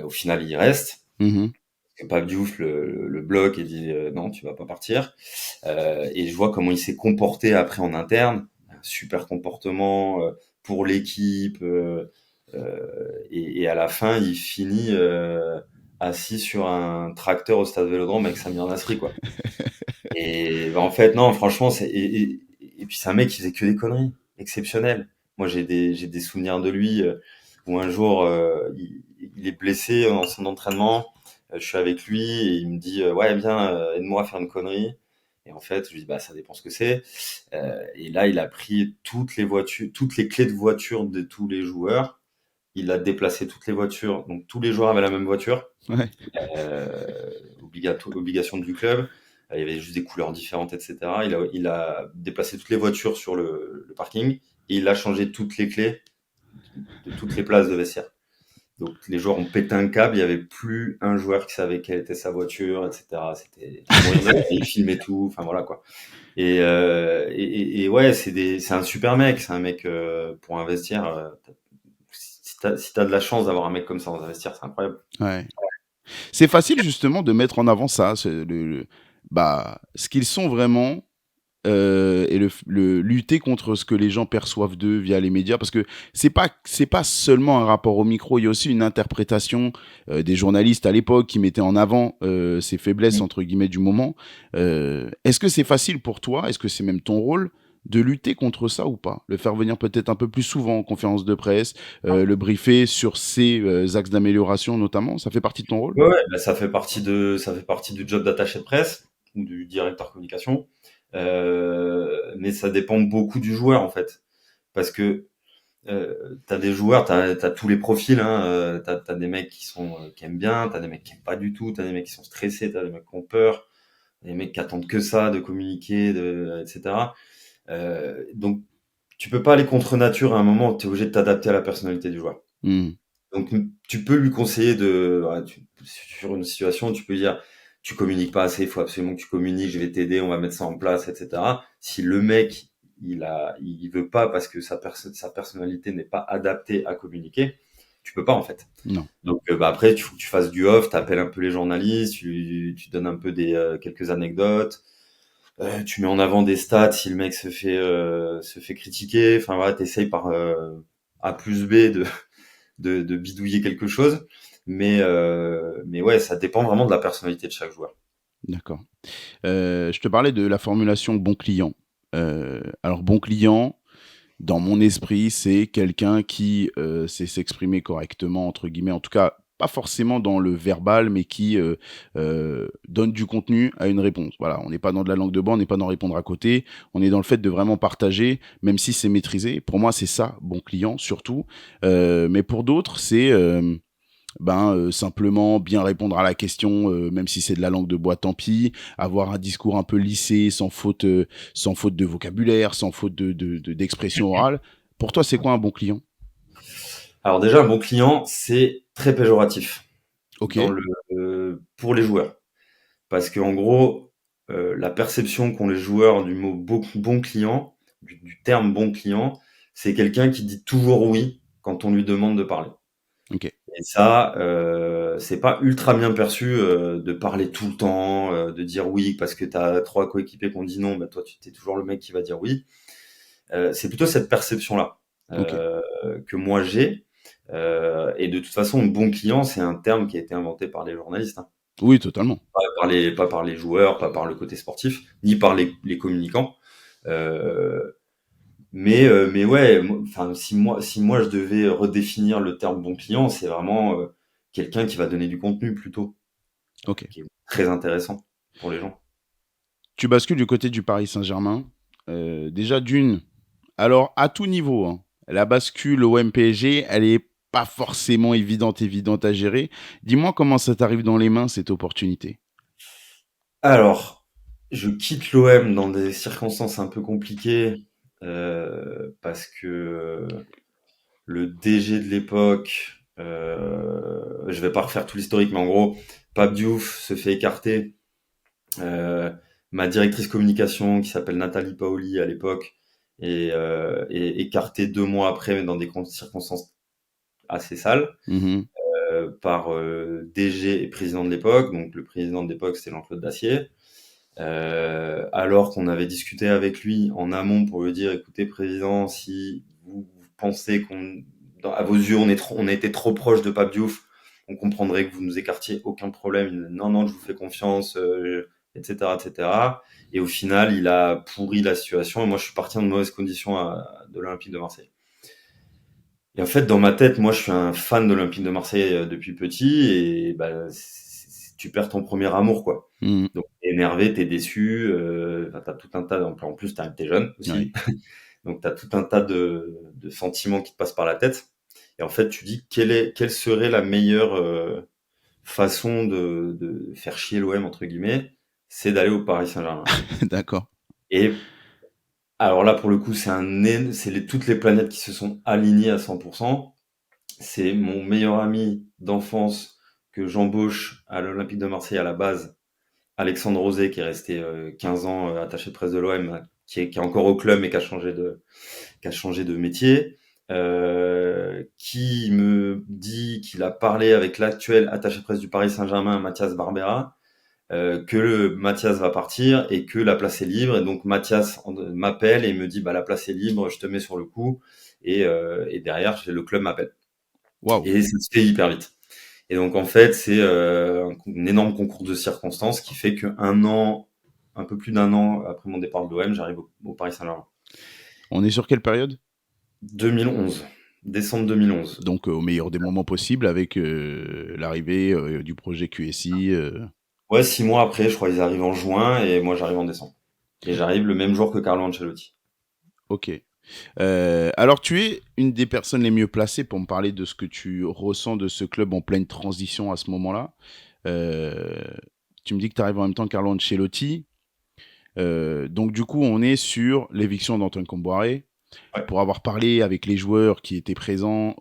Au final, il reste. Mhm. Que Pape Diouf le bloque et dit non, tu vas pas partir. Et je vois comment il s'est comporté après en interne, un super comportement pour l'équipe. Et à la fin, il finit assis sur un tracteur au stade Vélodrome avec Samir Nasri, quoi. Et en fait, non, franchement, et puis c'est un mec qui faisait que des conneries, exceptionnel. Moi, j'ai des souvenirs de lui où un jour, il est blessé en son entraînement. Je suis avec lui et il me dit, ouais, viens, aide-moi à faire une connerie. Et en fait, je lui dis, bah, ça dépend ce que c'est. Et là, il a pris toutes les voitures, toutes les clés de voiture de tous les joueurs. Il a déplacé toutes les voitures. Donc, tous les joueurs avaient la même voiture Ouais. obligation du club. Il y avait juste des couleurs différentes, etc. Il a déplacé toutes les voitures sur le parking et il a changé toutes les clés de toutes les places de vestiaire. Donc les joueurs ont pété un câble, il n'y avait plus un joueur qui savait quelle était sa voiture, etc. C'était à mourir de rire. Et il filmait tout, enfin voilà quoi. Et ouais, c'est un super mec, c'est un mec pour un vestiaire. Si t'as de la chance d'avoir un mec comme ça dans un vestiaire, c'est incroyable. Ouais. C'est facile justement de mettre en avant ça, bah, ce qu'ils sont vraiment, et lutter contre ce que les gens perçoivent d'eux via les médias, parce que c'est pas seulement un rapport au micro, il y a aussi une interprétation des journalistes à l'époque qui mettaient en avant ces faiblesses entre guillemets du moment. Est-ce que c'est facile pour toi? Est-ce que c'est même ton rôle de lutter contre ça ou pas? Le faire venir peut-être un peu plus souvent en conférence de presse, le briefer sur ses axes d'amélioration notamment, ça fait partie de ton rôle? Ouais, ouais, bah, ça fait partie du job d'attaché de presse ou du directeur communication. Mais ça dépend beaucoup du joueur en fait, parce que t'as des joueurs, t'as tous les profils, hein. T'as des mecs qui aiment bien, t'as des mecs qui aiment pas du tout, t'as des mecs qui sont stressés, t'as des mecs qui ont peur, des mecs qui attendent que ça, de communiquer, etc. Donc tu peux pas aller contre nature à un moment, t'es obligé de t'adapter à la personnalité du joueur. Hmm. Donc, tu peux lui conseiller sur une situation, tu peux dire, tu communiques pas assez, il faut absolument que tu communiques, je vais t'aider, on va mettre ça en place, etc. Si le mec, il veut pas parce que sa personnalité n'est pas adaptée à communiquer, tu peux pas, en fait. Non. Donc, bah, après, il faut que tu fasses du off, t'appelles un peu les journalistes, tu donnes un peu quelques anecdotes, tu mets en avant des stats si le mec se fait critiquer, enfin, voilà, t'essayes par, A plus B de bidouiller quelque chose. Mais ouais, ça dépend vraiment de la personnalité de chaque joueur. D'accord. Je te parlais de la formulation bon client. Alors bon client, dans mon esprit, c'est quelqu'un qui sait s'exprimer correctement, entre guillemets, en tout cas pas forcément dans le verbal, mais qui donne du contenu à une réponse. Voilà, on n'est pas dans de la langue de bois, on n'est pas dans répondre à côté, on est dans le fait de vraiment partager, même si c'est maîtrisé. Pour moi, c'est ça, bon client, surtout. Mais pour d'autres, c'est simplement bien répondre à la question, même si c'est de la langue de bois, tant pis. Avoir un discours un peu lissé, sans faute de vocabulaire, sans faute d'expression orale. Pour toi, c'est quoi un bon client? Alors déjà, un bon client, c'est très péjoratif Ok. pour les joueurs. Parce qu'en gros, la perception qu'ont les joueurs du mot bon client, du terme bon client, c'est quelqu'un qui dit toujours oui quand on lui demande de parler. Ok. Et ça, c'est pas ultra bien perçu de parler tout le temps, de dire oui parce que t'as trois coéquipiers qui ont dit non, bah toi tu t'es toujours le mec qui va dire oui. C'est plutôt cette perception-là Ok. que moi j'ai. Et de toute façon, bon client, c'est un terme qui a été inventé par les journalistes, hein. Oui, totalement. Pas par les joueurs, pas par le côté sportif, ni par les communicants. Euh, mais ouais, enfin, si moi je devais redéfinir le terme bon client, c'est vraiment quelqu'un qui va donner du contenu plutôt, Ok. qui est très intéressant pour les gens. Tu bascules du côté du Paris Saint-Germain. Déjà d'une, alors à tout niveau, hein, la bascule au MPSG, elle est pas forcément évidente à gérer. Dis-moi comment ça t'arrive dans les mains cette opportunité. Alors, je quitte l'OM dans des circonstances un peu compliquées parce que le DG de l'époque Je vais pas refaire tout l'historique, mais en gros, Pape Diouf se fait écarter. Ma directrice communication, qui s'appelle Nathalie Paoli à l'époque, est écartée 2 mois après, mais dans des circonstances assez sales, Mhm. par DG et président de l'époque. Donc le président de l'époque, c'était Jean-Claude Dacier. Alors qu'on avait discuté avec lui en amont pour lui dire, écoutez, président, si vous pensez à vos yeux, on a été trop proche de Pape Diouf, on comprendrait que vous nous écartiez, aucun problème. Il dit, non, non, je vous fais confiance, etc., etc. Et au final, il a pourri la situation. Et moi, je suis parti en de mauvaises conditions de l'Olympique de Marseille. Et en fait, dans ma tête, moi, je suis un fan de l'Olympique de Marseille depuis petit. Et bah, tu perds ton premier amour, quoi. Mhm. Donc, t'es énervé, t'es déçu. T'as tout un tas. En plus, t'es jeune aussi. Oui. Donc, t'as tout un tas de sentiments qui te passent par la tête. Et en fait, tu dis quelle serait la meilleure façon de faire chier l'OM, entre guillemets, c'est d'aller au Paris Saint-Germain. D'accord. Et alors là, pour le coup, toutes les planètes qui se sont alignées à 100%. C'est mon meilleur ami d'enfance que j'embauche à l'Olympique de Marseille à la base, Alexandre Rosé, qui est resté 15 ans attaché de presse de l'OM, qui est encore au club mais qui a changé de métier, qui me dit qu'il a parlé avec l'actuel attaché de presse du Paris Saint-Germain, Mathias Barbera, que Mathias va partir et que la place est libre. Et donc Mathias m'appelle et me dit, bah la place est libre, je te mets sur le coup. Et derrière, le club m'appelle. Waouh. Et ça se fait hyper vite. Et donc en fait, c'est un énorme concours de circonstances qui fait un peu plus d'un an après mon départ de l'OM, j'arrive au Paris Saint-Germain. On est sur quelle période? 2011, décembre 2011. Donc, au meilleur des moments possibles avec l'arrivée du projet QSI. Ouais, 6 mois après, je crois qu'ils arrivent en juin et moi j'arrive en décembre. Et j'arrive le même jour que Carlo Ancelotti. Ok. Alors, tu es une des personnes les mieux placées pour me parler de ce que tu ressens de ce club en pleine transition à ce moment-là. Euh, Tu me dis que tu arrives en même temps que Carlo Ancelotti. Donc, du coup, on est sur l'éviction d'Antoine Comboiré. Ouais. Pour avoir parlé avec les joueurs qui étaient présents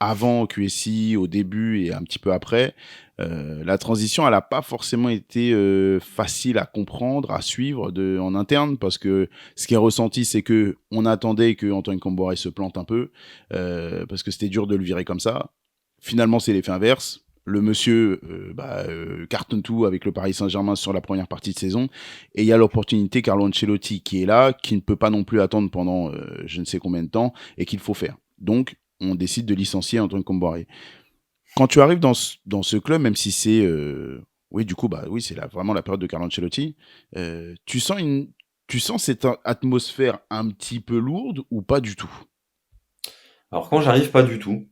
avant QSI, au début et un petit peu après, la transition, elle n'a pas forcément été facile à comprendre, à suivre en interne, parce que ce qui est ressenti, c'est que on attendait que Antoine Comboiré se plante un peu, parce que c'était dur de le virer comme ça. Finalement, c'est l'effet inverse. Le monsieur cartonne tout avec le Paris Saint-Germain sur la première partie de saison. Et il y a l'opportunité Carlo Ancelotti qui est là, qui ne peut pas non plus attendre pendant je ne sais combien de temps, et qu'il faut faire. Donc, on décide de licencier Antoine Comboiré. Quand tu arrives dans ce club, même si c'est... oui, du coup, bah oui, c'est vraiment la période de Carlo Ancelotti, tu sens cette atmosphère un petit peu lourde ou pas du tout? Alors quand j'arrive, pas du tout.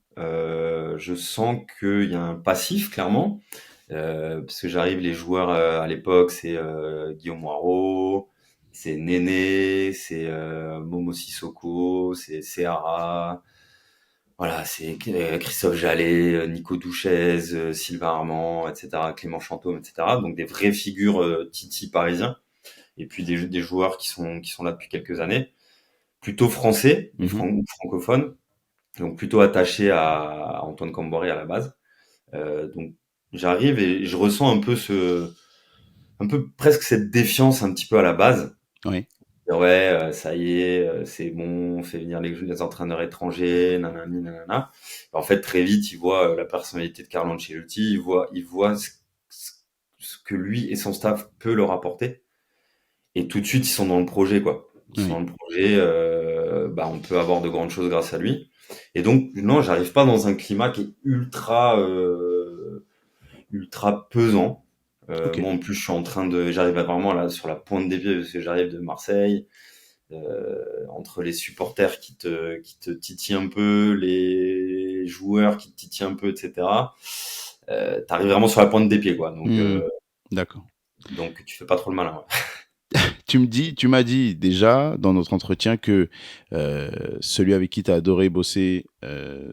Je sens qu'il y a un passif, clairement. Parce que j'arrive, les joueurs à l'époque, c'est Guillaume Moirot, c'est Néné, c'est Momo Sissoko, c'est Seara, voilà, c'est Christophe Jallet, Nico Douchez, Sylvain Armand, etc., Clément Chantôme, etc. Donc des vraies figures Titi parisiens. Et puis des joueurs qui sont là depuis quelques années, plutôt français et Mhm. francophones, donc plutôt attachés à Antoine Camboré à la base. Donc j'arrive et je ressens un peu presque cette défiance un petit peu à la base. Oui. Ouais, ça y est, c'est bon, on fait venir les entraîneurs étrangers, nanani, nanana. En fait, très vite, il voit la personnalité de Carlo Ancelotti, il voit ce que lui et son staff peut leur apporter. Et tout de suite, ils sont dans le projet, quoi. Ils sont Oui. dans le projet, bah, on peut avoir de grandes choses grâce à lui. Et donc, non, j'arrive pas dans un climat qui est ultra pesant. Ok. Moi, en plus, j'arrive vraiment là sur la pointe des pieds parce que j'arrive de Marseille, entre les supporters qui te titillent un peu, les joueurs qui te titillent un peu, etc. T'arrives vraiment sur la pointe des pieds, quoi. Donc, Hmm. D'accord. tu fais pas trop le malin, ouais. Tu m'as dit déjà dans notre entretien que celui avec qui tu as adoré bosser,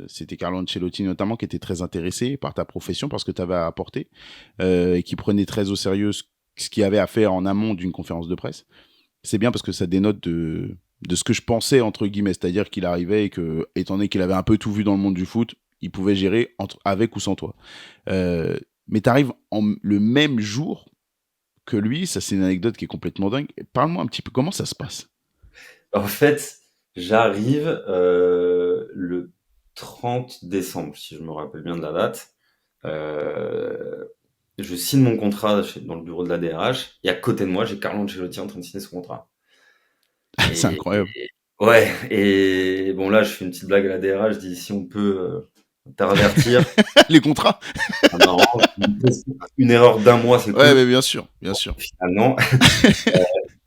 c'était Carlo Ancelotti notamment, qui était très intéressé par ta profession, parce que tu avais à apporter, et qui prenait très au sérieux ce qu'il y avait à faire en amont d'une conférence de presse. C'est bien parce que ça dénote de ce que je pensais, entre guillemets, c'est-à-dire qu'il arrivait et que, étant donné qu'il avait un peu tout vu dans le monde du foot, ils pouvaient gérer avec ou sans toi. Mais tu arrives le même jour que lui, ça c'est une anecdote qui est complètement dingue. Parle-moi un petit peu, comment ça se passe? En fait, j'arrive le 30 décembre, si je me rappelle bien de la date. Euh, je signe mon contrat dans le bureau de la DRH et à côté de moi, j'ai Carlo Ancelotti en train de signer son contrat. C'est Et, incroyable. ouais, et bon là, je fais une petite blague à la DRH, je dis si on peut intervertir. Les contrats? Ah non, une erreur d'un mois, c'est Ouais, mais cool. bien sûr, bien sûr. Finalement,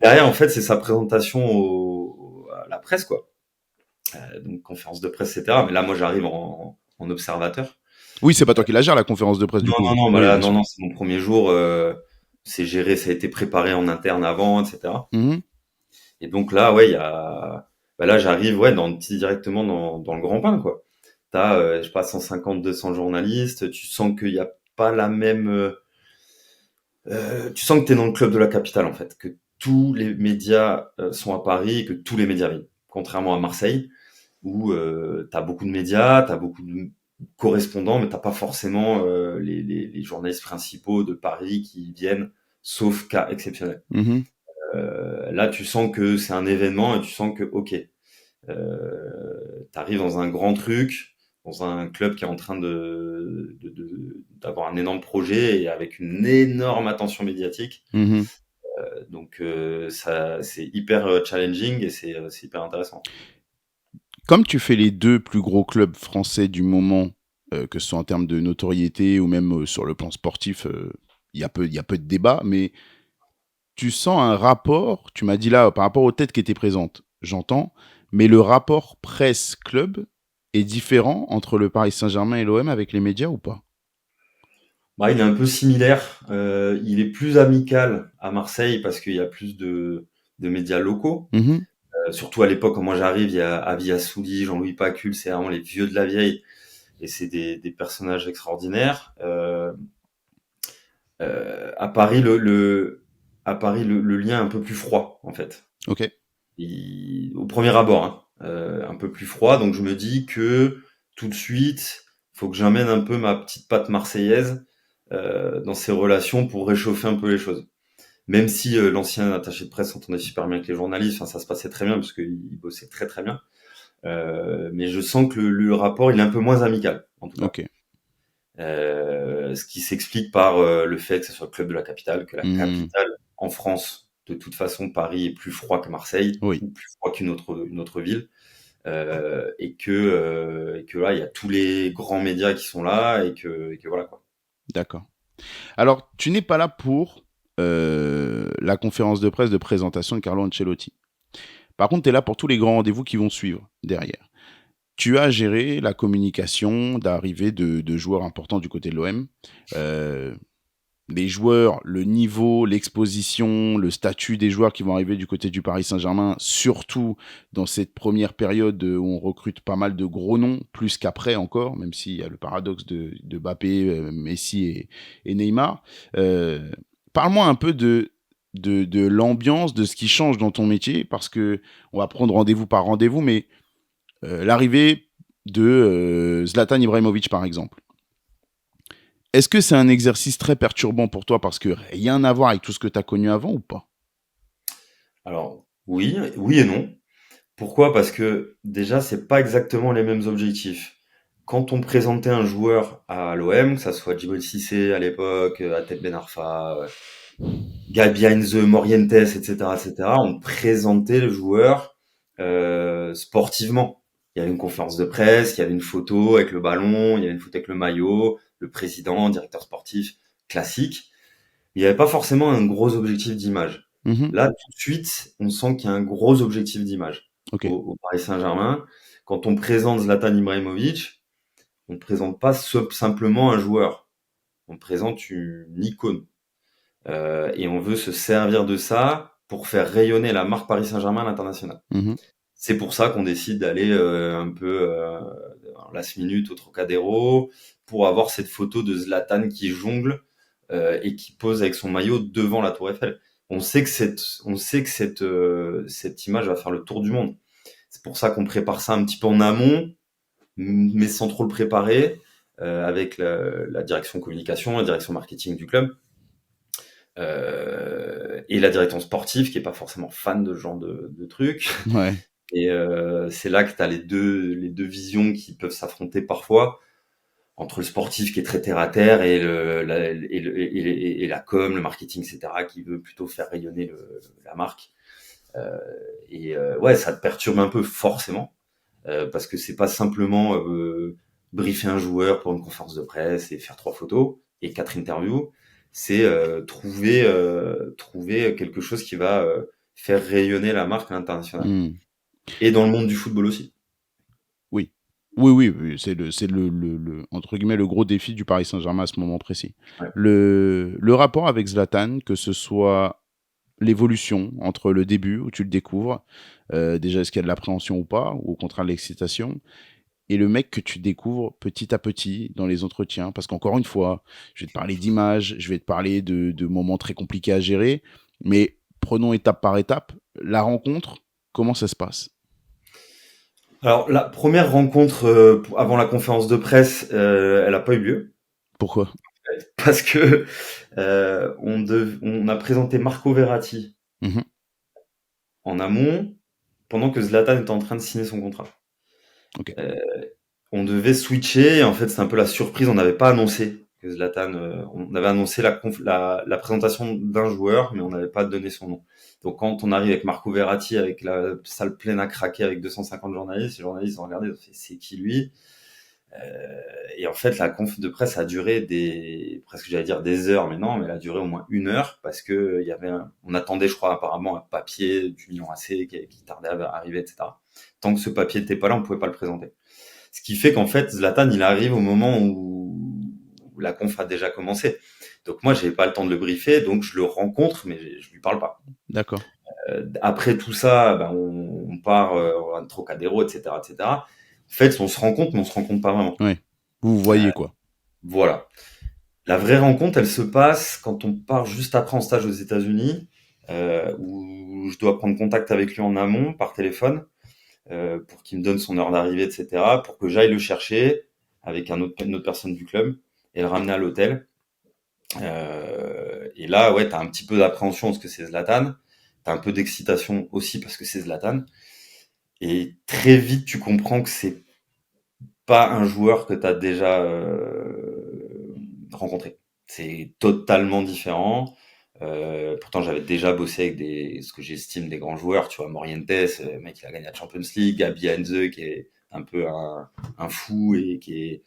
derrière, en fait, c'est sa présentation à la presse, quoi. Donc conférence de presse, etc. Mais là, moi, j'arrive en observateur. Oui, c'est pas toi qui la gère, la conférence de presse, du Non, coup. non, non, bah Oui, là, bien non, sûr. non, c'est mon premier jour. C'est géré, ça a été préparé en interne avant, etc. Mhm. Et donc là, ouais, il y a, bah là, j'arrive, ouais, directement dans le grand bain, quoi. T'as, je sais pas, 150, 200 journalistes. Tu sens qu'il y a pas la même. Tu sens que t'es dans le club de la capitale, en fait, que tous les médias sont à Paris et que tous les médias viennent. Contrairement à Marseille, où tu as beaucoup de médias, tu as beaucoup de correspondants, mais t'as pas forcément les journalistes principaux de Paris qui viennent, sauf cas exceptionnel. Mhm. Là, tu sens que c'est un événement et tu sens que, ok, tu arrives dans un grand truc, dans un club qui est en train d'avoir un énorme projet et avec une énorme attention médiatique. Mhm. Donc ça, c'est hyper challenging et c'est hyper intéressant. Comme tu fais les deux plus gros clubs français du moment, que ce soit en termes de notoriété ou même sur le plan sportif, il y a peu de débat, mais tu sens un rapport, tu m'as dit là, par rapport aux têtes qui étaient présentes, j'entends, mais le rapport presse-club est différent entre le Paris Saint-Germain et l'OM avec les médias ou pas? Bah, il est un peu similaire. Il est plus amical à Marseille parce qu'il y a plus de médias locaux. Mhm. Surtout à l'époque, quand moi j'arrive, il y a Avi Assouli, Jean-Louis Pacul, c'est vraiment les vieux de la vieille. Et c'est des personnages extraordinaires. À Paris, à Paris, le lien est un peu plus froid, en fait. Ok. Au premier abord, hein, un peu plus froid. Donc je me dis que tout de suite, faut que j'amène un peu ma petite patte marseillaise dans ces relations pour réchauffer un peu les choses. Même si l'ancien attaché de presse s'entendait super bien avec les journalistes, enfin ça se passait très bien parce qu'il bossait très très bien. Mais je sens que le rapport il est un peu moins amical, en tout cas. Ok. Ce qui s'explique par le fait que ce soit le club de la capitale, que la Hmm. capitale en France, de toute façon, Paris est plus froid que Marseille Oui. ou plus froid une autre ville. Et que là, il y a tous les grands médias qui sont là et que voilà quoi. D'accord. Alors, tu n'es pas là pour la conférence de presse de présentation de Carlo Ancelotti. Par contre, tu es là pour tous les grands rendez-vous qui vont suivre derrière. Tu as géré la communication d'arrivée de joueurs importants du côté de l'OM. Les joueurs, le niveau, l'exposition, le statut des joueurs qui vont arriver du côté du Paris Saint-Germain, surtout dans cette première période où on recrute pas mal de gros noms, plus qu'après encore, même s'il y a le paradoxe de Mbappé, Messi et Neymar. Parle-moi un peu de l'ambiance, de ce qui change dans ton métier, parce que on va prendre rendez-vous par rendez-vous, mais l'arrivée de Zlatan Ibrahimovic, par exemple. Est-ce que c'est un exercice très perturbant pour toi parce que rien à voir avec tout ce que tu as connu avant ou pas? Alors oui, oui et non. Pourquoi? Parce que déjà, c'est pas exactement les mêmes objectifs. Quand on présentait un joueur à l'OM, que ça soit Djibril Cissé à l'époque, Ateb Ben Arfa, Gabi Heinze, Morientes, etc., etc., on présentait le joueur sportivement. Il y avait une conférence de presse, il y avait une photo avec le ballon, il y avait une photo avec le maillot, le président, directeur sportif, classique. Il n'y avait pas forcément un gros objectif d'image. Mhm. Là, tout de suite, on sent qu'il y a un gros objectif d'image Ok. au Paris Saint-Germain. Quand on présente Zlatan Ibrahimovic, on ne présente pas simplement un joueur, on présente une icône. Et on veut se servir de ça pour faire rayonner la marque Paris Saint-Germain à l'international. Mhm. C'est pour ça qu'on décide d'aller un peu en last minute au Trocadéro pour avoir cette photo de Zlatan qui jongle et qui pose avec son maillot devant la Tour Eiffel. On sait que cette image va faire le tour du monde. C'est pour ça qu'on prépare ça un petit peu en amont mais sans trop le préparer, avec la direction communication, la direction marketing du club, et la direction sportive qui est pas forcément fan de ce genre de trucs. Ouais. Et c'est là que tu as les deux visions qui peuvent s'affronter parfois entre le sportif qui est très terre à terre et et la com, le marketing, etc., qui veut plutôt faire rayonner la marque. Ouais, ça te perturbe un peu forcément, parce que c'est pas simplement briefer un joueur pour une conférence de presse et faire 3 photos et 4 interviews. C'est trouver quelque chose qui va faire rayonner la marque à l'international. Hmm. Et dans le monde du football aussi. Oui. Oui, oui, oui, entre guillemets, le gros défi du Paris Saint-Germain à ce moment précis. Ouais. Le rapport avec Zlatan, que ce soit l'évolution entre le début où tu le découvres, déjà est-ce qu'il y a de l'appréhension ou pas, ou au contraire de l'excitation, et le mec que tu découvres petit à petit dans les entretiens, parce qu'encore une fois, je vais te parler d'images, je vais te parler de moments très compliqués à gérer, mais prenons étape par étape, la rencontre, comment ça se passe? Alors, la première rencontre avant la conférence de presse, elle n'a pas eu lieu. Pourquoi? Parce que on a présenté Marco Verratti Mhm. en amont pendant que Zlatan était en train de signer son contrat. Ok. Euh, on devait switcher, et en fait, c'est un peu la surprise, on n'avait pas annoncé que Zlatan, on avait annoncé la présentation d'un joueur, mais on n'avait pas donné son nom. Donc, quand on arrive avec Marco Verratti, avec la salle pleine à craquer, avec 250 journalistes, les journalistes ont regardé, ils ont fait, c'est qui lui? Et en fait, la conf de presse a duré presque j'allais dire des heures, mais non, mais elle a duré au moins 1 heure parce que on attendait, je crois, apparemment un papier du Milan AC qui tardait à arriver, etc. Tant que ce papier n'était pas là, on pouvait pas le présenter. Ce qui fait qu'en fait, Zlatan, il arrive au moment où la conf a déjà commencé. Donc moi, j'avais pas le temps de le briefer, donc je le rencontre, mais je lui parle pas. D'accord. Après tout ça, ben, on part à un Trocadéro, etc., etc. En fait, on se rencontre, mais on se rencontre pas vraiment. Ouais. Vous voyez quoi. Voilà. La vraie rencontre, elle se passe quand on part juste après en stage aux États-Unis, où je dois prendre contact avec lui en amont par téléphone, pour qu'il me donne son heure d'arrivée, etc., pour que j'aille le chercher avec une autre personne du club et le ramener à l'hôtel. Et là, ouais, t'as un petit peu d'appréhension parce que c'est Zlatan, t'as un peu d'excitation aussi parce que c'est Zlatan, et très vite tu comprends que c'est pas un joueur que t'as déjà rencontré. C'est totalement différent. Pourtant, j'avais déjà bossé avec ce que j'estime des grands joueurs, tu vois, Morientes, le mec, il a gagné la Champions League, Gabi Heinze, qui est un peu un fou et qui est,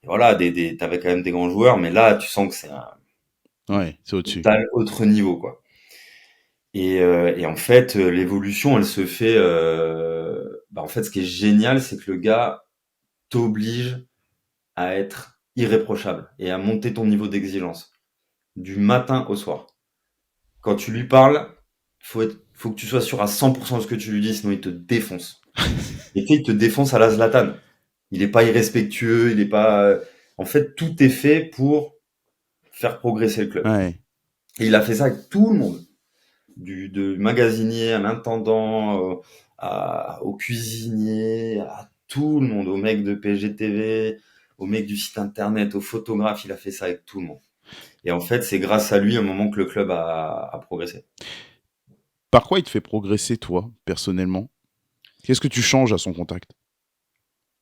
et voilà, t'avais quand même des grands joueurs, mais là, tu sens que c'est un Ouais, c'est au-dessus. total autre niveau, quoi. Et en fait, l'évolution, elle se fait, en fait, ce qui est génial, c'est que le gars t'oblige à être irréprochable et à monter ton niveau d'exigence du matin au soir. Quand tu lui parles, faut que tu sois sûr à 100% de ce que tu lui dis, sinon il te défonce. Et tu sais, il te défonce à la Zlatan. Il est pas irrespectueux, il est pas. En fait, tout est fait pour faire progresser le club. Ouais. Et il a fait ça avec tout le monde, de magasinier à l'intendant, au cuisinier, à tout le monde, au mec de PGTV, au mec du site internet, au photographe. Il a fait ça avec tout le monde. Et en fait, c'est grâce à lui, à un moment, que le club a progressé. Par quoi il te fait progresser, toi, personnellement? Qu'est-ce que tu changes à son contact?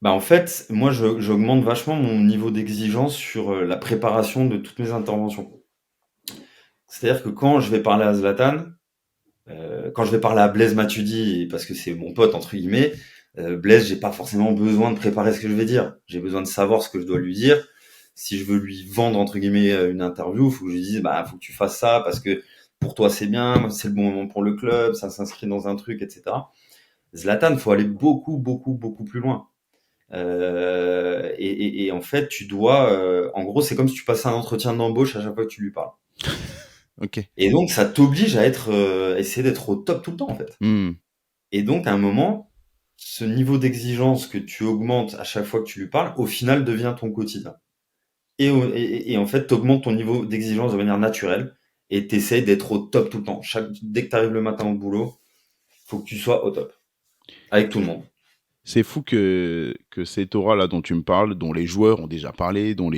Bah, en fait, moi, j'augmente vachement mon niveau d'exigence sur la préparation de toutes mes interventions. C'est-à-dire que quand je vais parler à Zlatan, quand je vais parler à Blaise Matuidi, parce que c'est mon pote, entre guillemets, Blaise, j'ai pas forcément besoin de préparer ce que je vais dire. J'ai besoin de savoir ce que je dois lui dire. Si je veux lui vendre, entre guillemets, une interview, faut que je lui dise, bah, faut que tu fasses ça parce que pour toi, c'est bien, c'est le bon moment pour le club, ça s'inscrit dans un truc, etc. Zlatan, faut aller beaucoup, beaucoup, beaucoup plus loin. Et en fait, tu dois, en gros, c'est comme si tu passais un entretien d'embauche à chaque fois que tu lui parles. Ok. Et donc, ça t'oblige à essayer d'être au top tout le temps, en fait. Hmm. Et donc, à un moment, ce niveau d'exigence que tu augmentes à chaque fois que tu lui parles, au final, devient ton quotidien. Et en fait, tu augmentes ton niveau d'exigence de manière naturelle et tu essaies d'être au top tout le temps. Dès que tu arrives le matin au boulot, faut que tu sois au top. Avec tout le monde. C'est fou que cette aura-là dont tu me parles, dont les joueurs ont déjà parlé, dont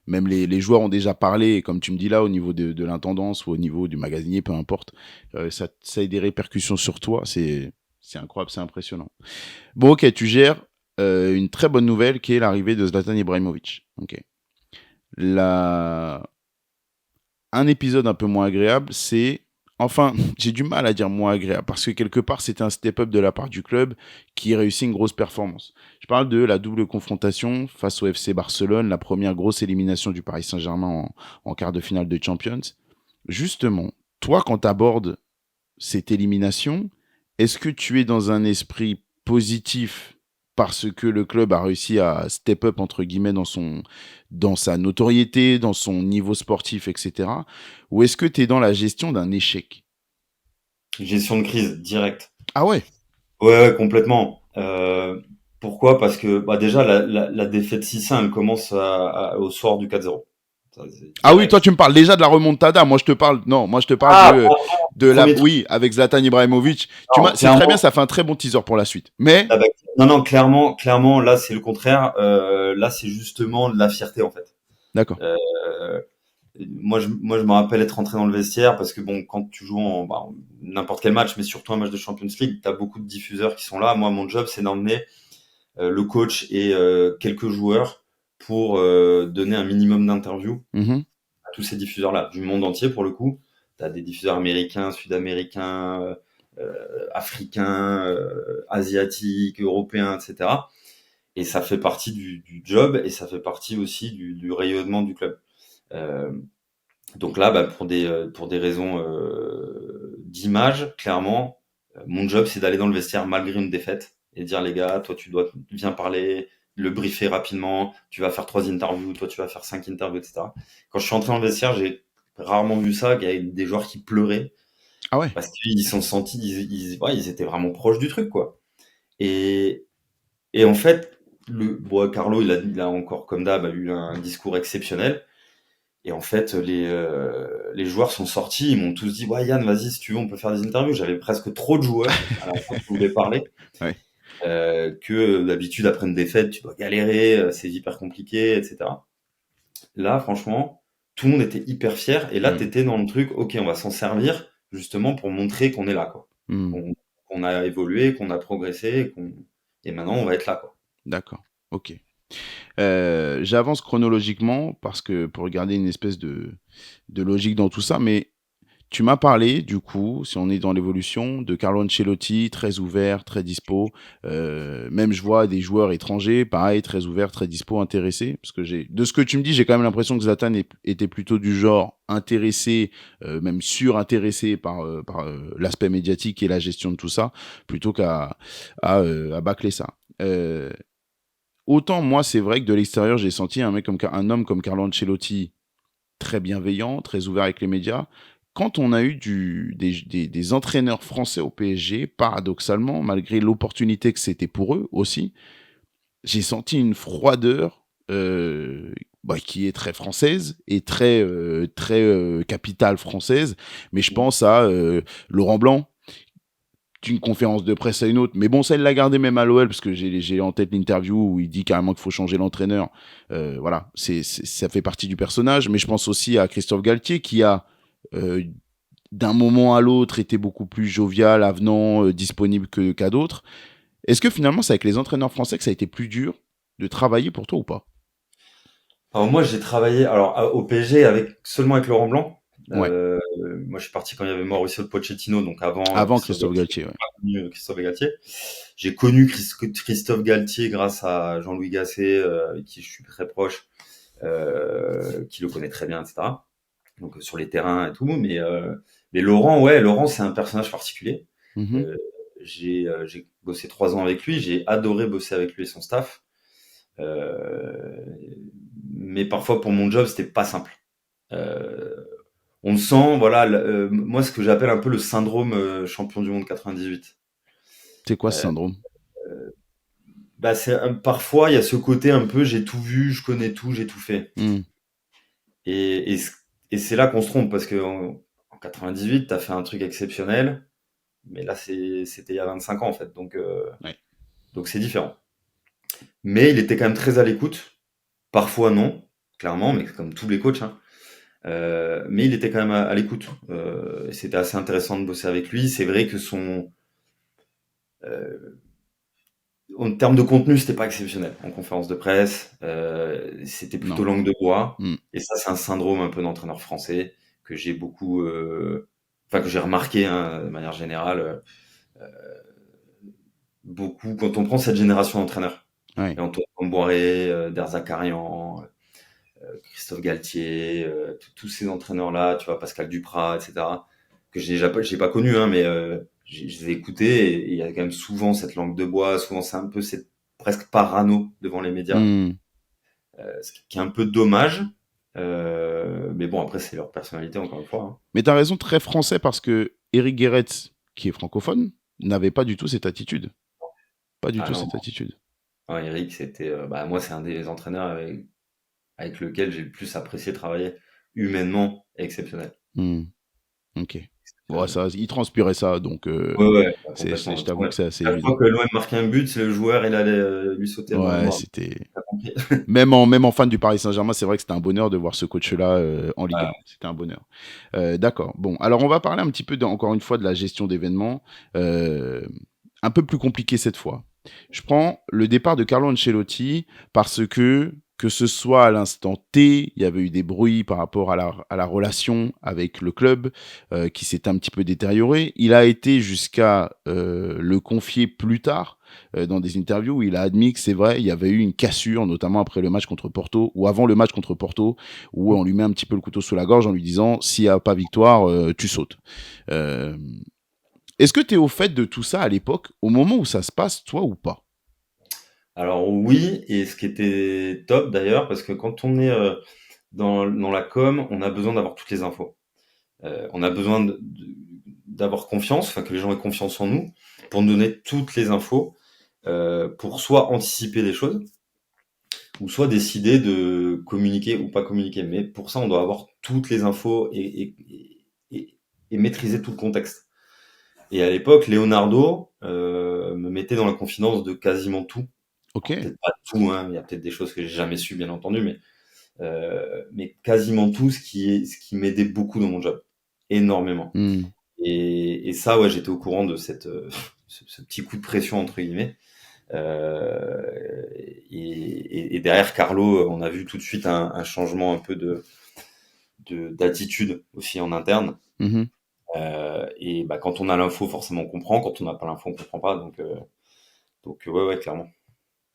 même les joueurs ont déjà parlé, et comme tu me dis là, au niveau de l'intendance ou au niveau du magasinier, peu importe, ça ait des répercussions sur toi, c'est incroyable, c'est impressionnant. Bon, ok, tu gères une très bonne nouvelle qui est l'arrivée de Zlatan Ibrahimovic. Ok. La... Un épisode un peu moins agréable, c'est... Enfin, j'ai du mal à dire moins agréable, parce que quelque part, c'était un step-up de la part du club qui réussit une grosse performance. Je parle de la double confrontation face au FC Barcelone, la première grosse élimination du Paris Saint-Germain en quart de finale de Champions. Justement, toi, quand tu abordes cette élimination, est-ce que tu es dans un esprit positif parce que le club a réussi à step up entre guillemets dans sa notoriété, dans son niveau sportif, etc. Ou est-ce que tu es dans la gestion d'un échec? Gestion de crise directe. Ah ouais. Ouais, ouais, complètement. Pourquoi? Parce que bah, déjà, la défaite 6-1, elle commence au soir du 4-0. Ça, c'est Ah oui, toi direct. tu me parles déjà de la remontada. Moi je te parle, non, moi je te parle Ah, de la, premier truc. oui, avec Zlatan Ibrahimovic. Non, C'est très bien, clairement, ça fait un très bon teaser pour la suite. Mais, non, non, clairement, là, c'est le contraire. Là, c'est justement de la fierté, en fait. d'accord. Euh, moi, je me rappelle être rentré dans le vestiaire parce que bon, quand tu joues en n'importe quel match, mais surtout un match de Champions League, t'as beaucoup de diffuseurs qui sont là. Moi, mon job, c'est d'emmener le coach et quelques joueurs pour donner un minimum d'interviews Mhm, à tous ces diffuseurs-là, du monde entier pour le coup. Tu as des diffuseurs américains, sud-américains, africains, asiatiques, européens, etc. Et ça fait partie du job et ça fait partie aussi du rayonnement du club. Euh, donc là, bah, pour des raisons d'image, clairement, mon job, c'est d'aller dans le vestiaire malgré une défaite et dire les gars, toi tu dois viens parler, le briefer rapidement, tu vas faire 3 interviews, toi tu vas faire 5 interviews, etc. Quand je suis entré dans le vestiaire, j'ai rarement vu ça, qu'il y avait des joueurs qui pleuraient ah ouais. parce qu'ils sont sentis, ouais, ils étaient vraiment proches du truc, quoi. Et, et en fait, bon, Carlo, il a encore, comme d'hab, eu un discours exceptionnel. Et en fait, les joueurs sont sortis, ils m'ont tous dit ouais Yann, vas-y si tu veux, on peut faire des interviews. J'avais presque trop de joueurs à la fin qui voulaient parler, Ouais. que d'habitude après une défaite, tu dois galérer, c'est hyper compliqué, etc. Là, franchement, tout le monde était hyper fier. Et là, Hmm, t'étais dans le truc, ok, on va s'en servir justement pour montrer qu'on est là, quoi. hmm. Qu'on a évolué, qu'on a progressé, et maintenant on va être là, quoi. D'accord. Ok. J'avance chronologiquement parce que pour garder une espèce de logique dans tout ça, mais tu m'as parlé, du coup, si on est dans l'évolution, de Carlo Ancelotti, très ouvert, très dispo. Même je vois des joueurs étrangers, pareil, très ouverts, très dispo, intéressés. Parce que de ce que tu me dis, j'ai quand même l'impression que Zlatan était plutôt du genre intéressé, même surintéressé par l'aspect médiatique et la gestion de tout ça, plutôt à bâcler ça. Autant moi, c'est vrai que de l'extérieur, j'ai senti un homme comme Carlo Ancelotti très bienveillant, très ouvert avec les médias. Quand on a eu des entraîneurs français au PSG, paradoxalement, malgré l'opportunité que c'était pour eux aussi, j'ai senti une froideur qui est très française et très capitale française. Mais je pense à Laurent Blanc, d'une conférence de presse à une autre. Mais bon, ça, il l'a gardé même à l'OL, parce que j'ai en tête l'interview où il dit carrément qu'il faut changer l'entraîneur. Voilà, ça fait partie du personnage. Mais je pense aussi à Christophe Galtier, qui a, euh, d'un moment à l'autre, été beaucoup plus jovial, avenant, disponible qu'à d'autres. Est-ce que finalement, c'est avec les entraîneurs français que ça a été plus dur de travailler pour toi ou pas? Alors moi, j'ai travaillé au PSG seulement avec Laurent Blanc. Ouais, Moi, je suis parti quand il y avait Mauricio Pochettino, donc avant avant Christophe Christophe Galtier. Galtier, ouais. Christophe Galtier. J'ai connu Christophe Galtier grâce à Jean-Louis Gasset, avec qui je suis très proche, qui le connaît très bien, etc. Donc sur les terrains et tout. Mais Laurent, ouais, Laurent, c'est un personnage particulier. Mhm. Euh, j'ai bossé 3 ans avec lui, j'ai adoré bosser avec lui et son staff. Euh, mais parfois pour mon job, c'était pas simple. Euh, on sent, voilà, moi ce que j'appelle un peu le syndrome champion du monde 98. C'est quoi ce Euh, syndrome? Bah parfois il y a ce côté un peu j'ai tout vu, je connais tout, j'ai tout fait. Hmm. Et, et, c- et c'est là qu'on se trompe parce que en 98, t'as fait un truc exceptionnel, mais là c'était il y a 25 ans en fait. Donc Ouais. Donc c'est différent. Mais il était quand même très à l'écoute. Parfois non, clairement, mais comme tous les coachs, hein. Mais il était quand même à l'écoute. C'était assez intéressant de bosser avec lui. C'est vrai que euh, en termes de contenu, c'était pas exceptionnel. En conférence de presse, c'était plutôt Non. langue de bois. Hmm. Et ça, c'est un syndrome un peu d'entraîneur français que j'ai beaucoup, enfin que j'ai remarqué hein, de manière générale, beaucoup quand on prend cette génération d'entraîneurs. Ouais. Et Antoine Boiré, Derzakarian, Christophe Galtier, tous ces entraîneurs-là, tu vois, Pascal Duprat, etc., que j'ai pas connu, hein, mais je les ai écoutés et il y a quand même souvent cette langue de bois, souvent c'est un peu cette presque parano devant les médias, Hmm. ce qui est un peu dommage. Mais bon, après c'est leur personnalité encore une fois, hein. Mais tu as raison, très français, parce que Eric Guéret, qui est francophone, n'avait pas du tout cette attitude. Pas du Ah tout non, cette attitude. non, Eric, c'était, bah moi c'est un des entraîneurs avec lequel j'ai le plus apprécié travailler humainement, exceptionnel. Hmm. Ok. Bon, Exceptionnel. ça, il transpirait ça, donc Ouais, ouais, bah, je complètement. t'avoue que c'est assez Chaque fois évident. que l'OM marquait un but, le joueur, il allait lui sauter dans les Ouais, bras. c'était. T'as compris? Même en fan du Paris Saint-Germain, c'est vrai que c'était un bonheur de voir ce coach-là en Ligue 1. C'était un bonheur. D'accord. Bon, alors on va parler un petit peu, encore une fois, de la gestion d'événements. Euh, un peu plus compliqué cette fois. Je prends le départ de Carlo Ancelotti parce que ce soit à l'instant T, il y avait eu des bruits par rapport à la relation avec le club qui s'est un petit peu détériorée. Il a été jusqu'à le confier plus tard dans des interviews où il a admis que c'est vrai, il y avait eu une cassure, notamment après le match contre Porto, ou avant le match contre Porto, où on lui met un petit peu le couteau sous la gorge en lui disant, s'il n'y a pas victoire, tu sautes. Euh, Est-ce que tu es au fait de tout ça à l'époque, au moment où ça se passe, toi ou pas? Alors oui, et ce qui était top d'ailleurs, parce que quand on est dans la com, on a besoin d'avoir toutes les infos. On a besoin d'avoir confiance, enfin que les gens aient confiance en nous, pour nous donner toutes les infos, pour soit anticiper des choses, ou soit décider de communiquer ou pas communiquer. Mais pour ça, on doit avoir toutes les infos et maîtriser tout le contexte. Et à l'époque, Leonardo me mettait dans la confidence de quasiment tout. Ok. Alors, peut-être pas tout, hein, il y a peut-être des choses que j'ai jamais su, bien entendu, mais quasiment tout ce qui m'aidait beaucoup dans mon job. Énormément. Hmm. Et ça, ouais, j'étais au courant de ce petit coup de pression, entre guillemets. Et derrière Carlo, on a vu tout de suite un changement un peu d'attitude aussi en interne. Mhm. Et bah, quand on a l'info, forcément on comprend. Quand on n'a pas l'info, on comprend pas. Donc ouais, ouais, clairement.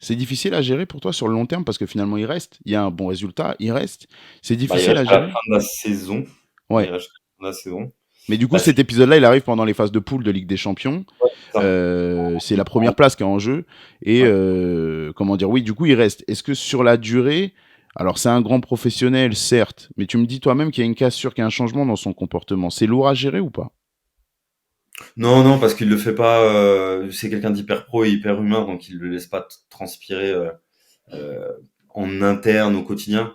C'est difficile à gérer pour toi sur le long terme parce que finalement il reste, il y a un bon résultat, il reste. C'est Bah, il difficile reste à à la gérer. fin de la saison. Il Ouais. reste à la fin de la saison. Mais du coup, Bah, cet épisode-là, il arrive pendant les phases de poule de Ligue des Champions. c'est ça. C'est la première place qui est en jeu. Et Ouais. comment dire, oui, du coup, il reste. Est-ce que sur la durée, alors c'est un grand professionnel, certes, mais tu me dis toi-même qu'il y a une cassure, qu'il y a un changement dans son comportement. C'est lourd à gérer ou pas? Non, non, parce qu'il le fait pas. C'est quelqu'un d'hyper pro et hyper humain, donc il le laisse pas transpirer euh, en interne au quotidien.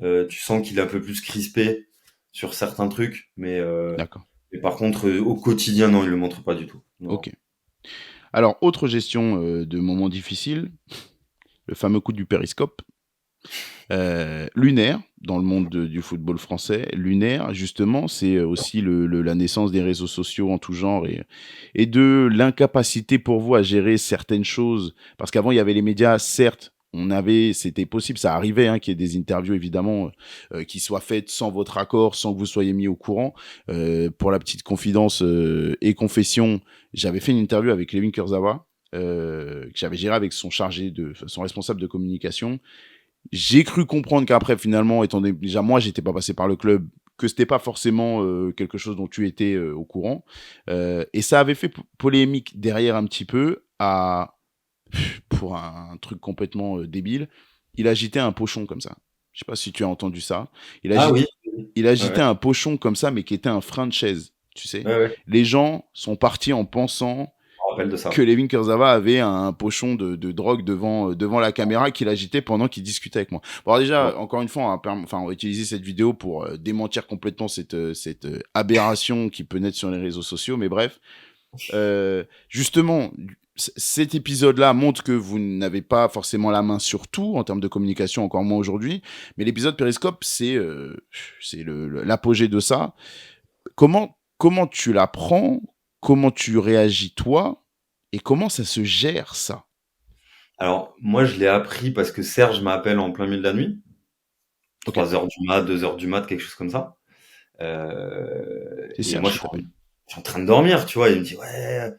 Tu sens qu'il est un peu plus crispé sur certains trucs, D'accord. mais par contre, au quotidien, non, il le montre pas du tout. Ok. Non. Alors, autre gestion de moments difficiles, le fameux coup du périscope. Lunaire, dans le monde du football français, Lunaire, justement, c'est aussi la naissance des réseaux sociaux en tout genre et de l'incapacité pour vous à gérer certaines choses. Parce qu'avant, il y avait les médias, certes, c'était possible, ça arrivait hein, qu'il y ait des interviews évidemment qui soient faites sans votre accord, sans que vous soyez mis au courant. Pour la petite confidence et confession, j'avais fait une interview avec Levin Kurzawa, que j'avais géré avec son responsable de communication. J'ai cru comprendre qu'après, finalement, étant donné déjà moi, j'étais pas passé par le club, que c'était pas forcément quelque chose dont tu étais au courant. Et ça avait fait polémique derrière un petit peu pour un truc complètement débile. Il agitait un pochon comme ça. Je sais pas si tu as entendu ça. Il Ah agite, oui, il ouais, agitait ouais, un pochon comme ça, mais qui était un frein de chaise, tu sais. ouais, ouais, Les gens sont partis en pensant je me rappelle de que ça. Levin Kurzawa avait un pochon de drogue devant la caméra qu'il agitait pendant qu'il discutait avec moi. Bon, alors Ouais. déjà, encore une fois, on va utiliser cette vidéo pour démentir complètement cette aberration qui peut naître sur les réseaux sociaux, mais bref. Justement, cet épisode-là montre que vous n'avez pas forcément la main sur tout en termes de communication, encore moins aujourd'hui. Mais l'épisode Periscope, c'est l'apogée de ça. Comment tu l'apprends? Comment tu réagis toi? Et comment ça se gère ça? Alors, moi, je l'ai appris parce que Serge m'appelle en plein milieu de la nuit, Ok, 3 heures du mat, 2 heures du mat, quelque chose comme ça. c'est Et moi, Serge qui t'appelle. je suis en train de dormir, tu vois. Il me dit, ouais,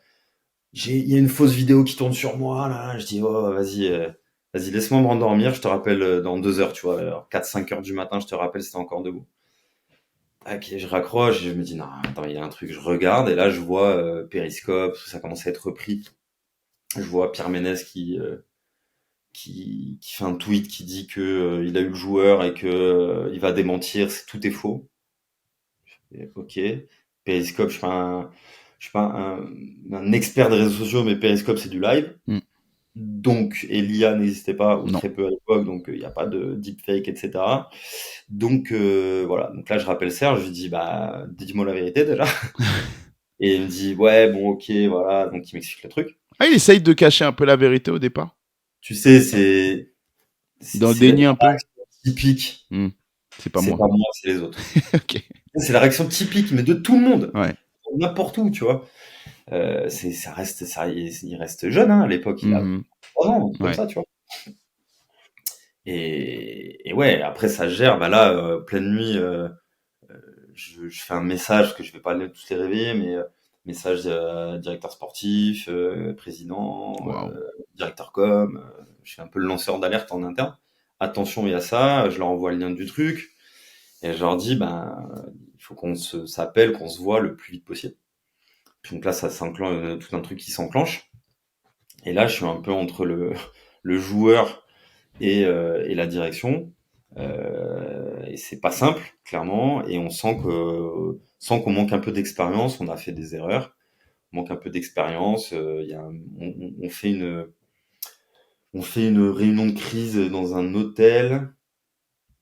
il y a une fausse vidéo qui tourne sur moi, là. Je dis, oh, vas-y, laisse-moi me rendormir. Je te rappelle dans 2 heures, tu vois. Alors, 4-5 heures du matin, je te rappelle, c'était encore debout. Ok, je raccroche et je me dis, non, attends, il y a un truc. Je regarde et là, je vois Periscope, ça commence à être repris. Je vois Pierre Ménès qui fait un tweet qui dit que il a eu le joueur et que il va démentir, tout est faux. Et, ok. Periscope, je suis pas un expert des réseaux sociaux, mais Periscope c'est du live. Hmm. Donc, et l'IA n'existait pas ou Non. très peu à l'époque, donc il n'y a pas de deepfake, etc. Donc voilà. Donc là, je rappelle Serge, je lui dis bah dis-moi la vérité déjà. Et il me dit ouais bon ok voilà. Donc il m'explique le truc. Ah, il essaye de cacher un peu la vérité au départ? Tu sais, c'est Dans le c'est la déni un peu? réaction typique. Hmm. C'est pas C'est moi. pas moi, c'est les autres. Ok. C'est la réaction typique, mais de tout le monde, Ouais. n'importe où, tu vois. Ça reste, ça, il reste jeune, hein, à l'époque, il a Mhm. 3 ans, comme Ouais. ça, tu vois. Et ouais, après ça se gère. Bah là, pleine nuit, je fais un message que je vais pas tous les réveiller, mais message directeur sportif, président, Waouh. directeur com. Je fais un peu le lanceur d'alerte en interne. Attention, il y a ça. Je leur envoie le lien du truc et je leur dis, ben, il faut qu'on s'appelle, qu'on se voit le plus vite possible. Puis donc là, ça s'enclenche, tout un truc qui s'enclenche. Et là, je suis un peu entre le joueur et la direction. Et c'est pas simple, clairement. Et on sent qu'on manque un peu d'expérience. On a fait des erreurs. On manque un peu d'expérience. On fait une réunion de crise dans un hôtel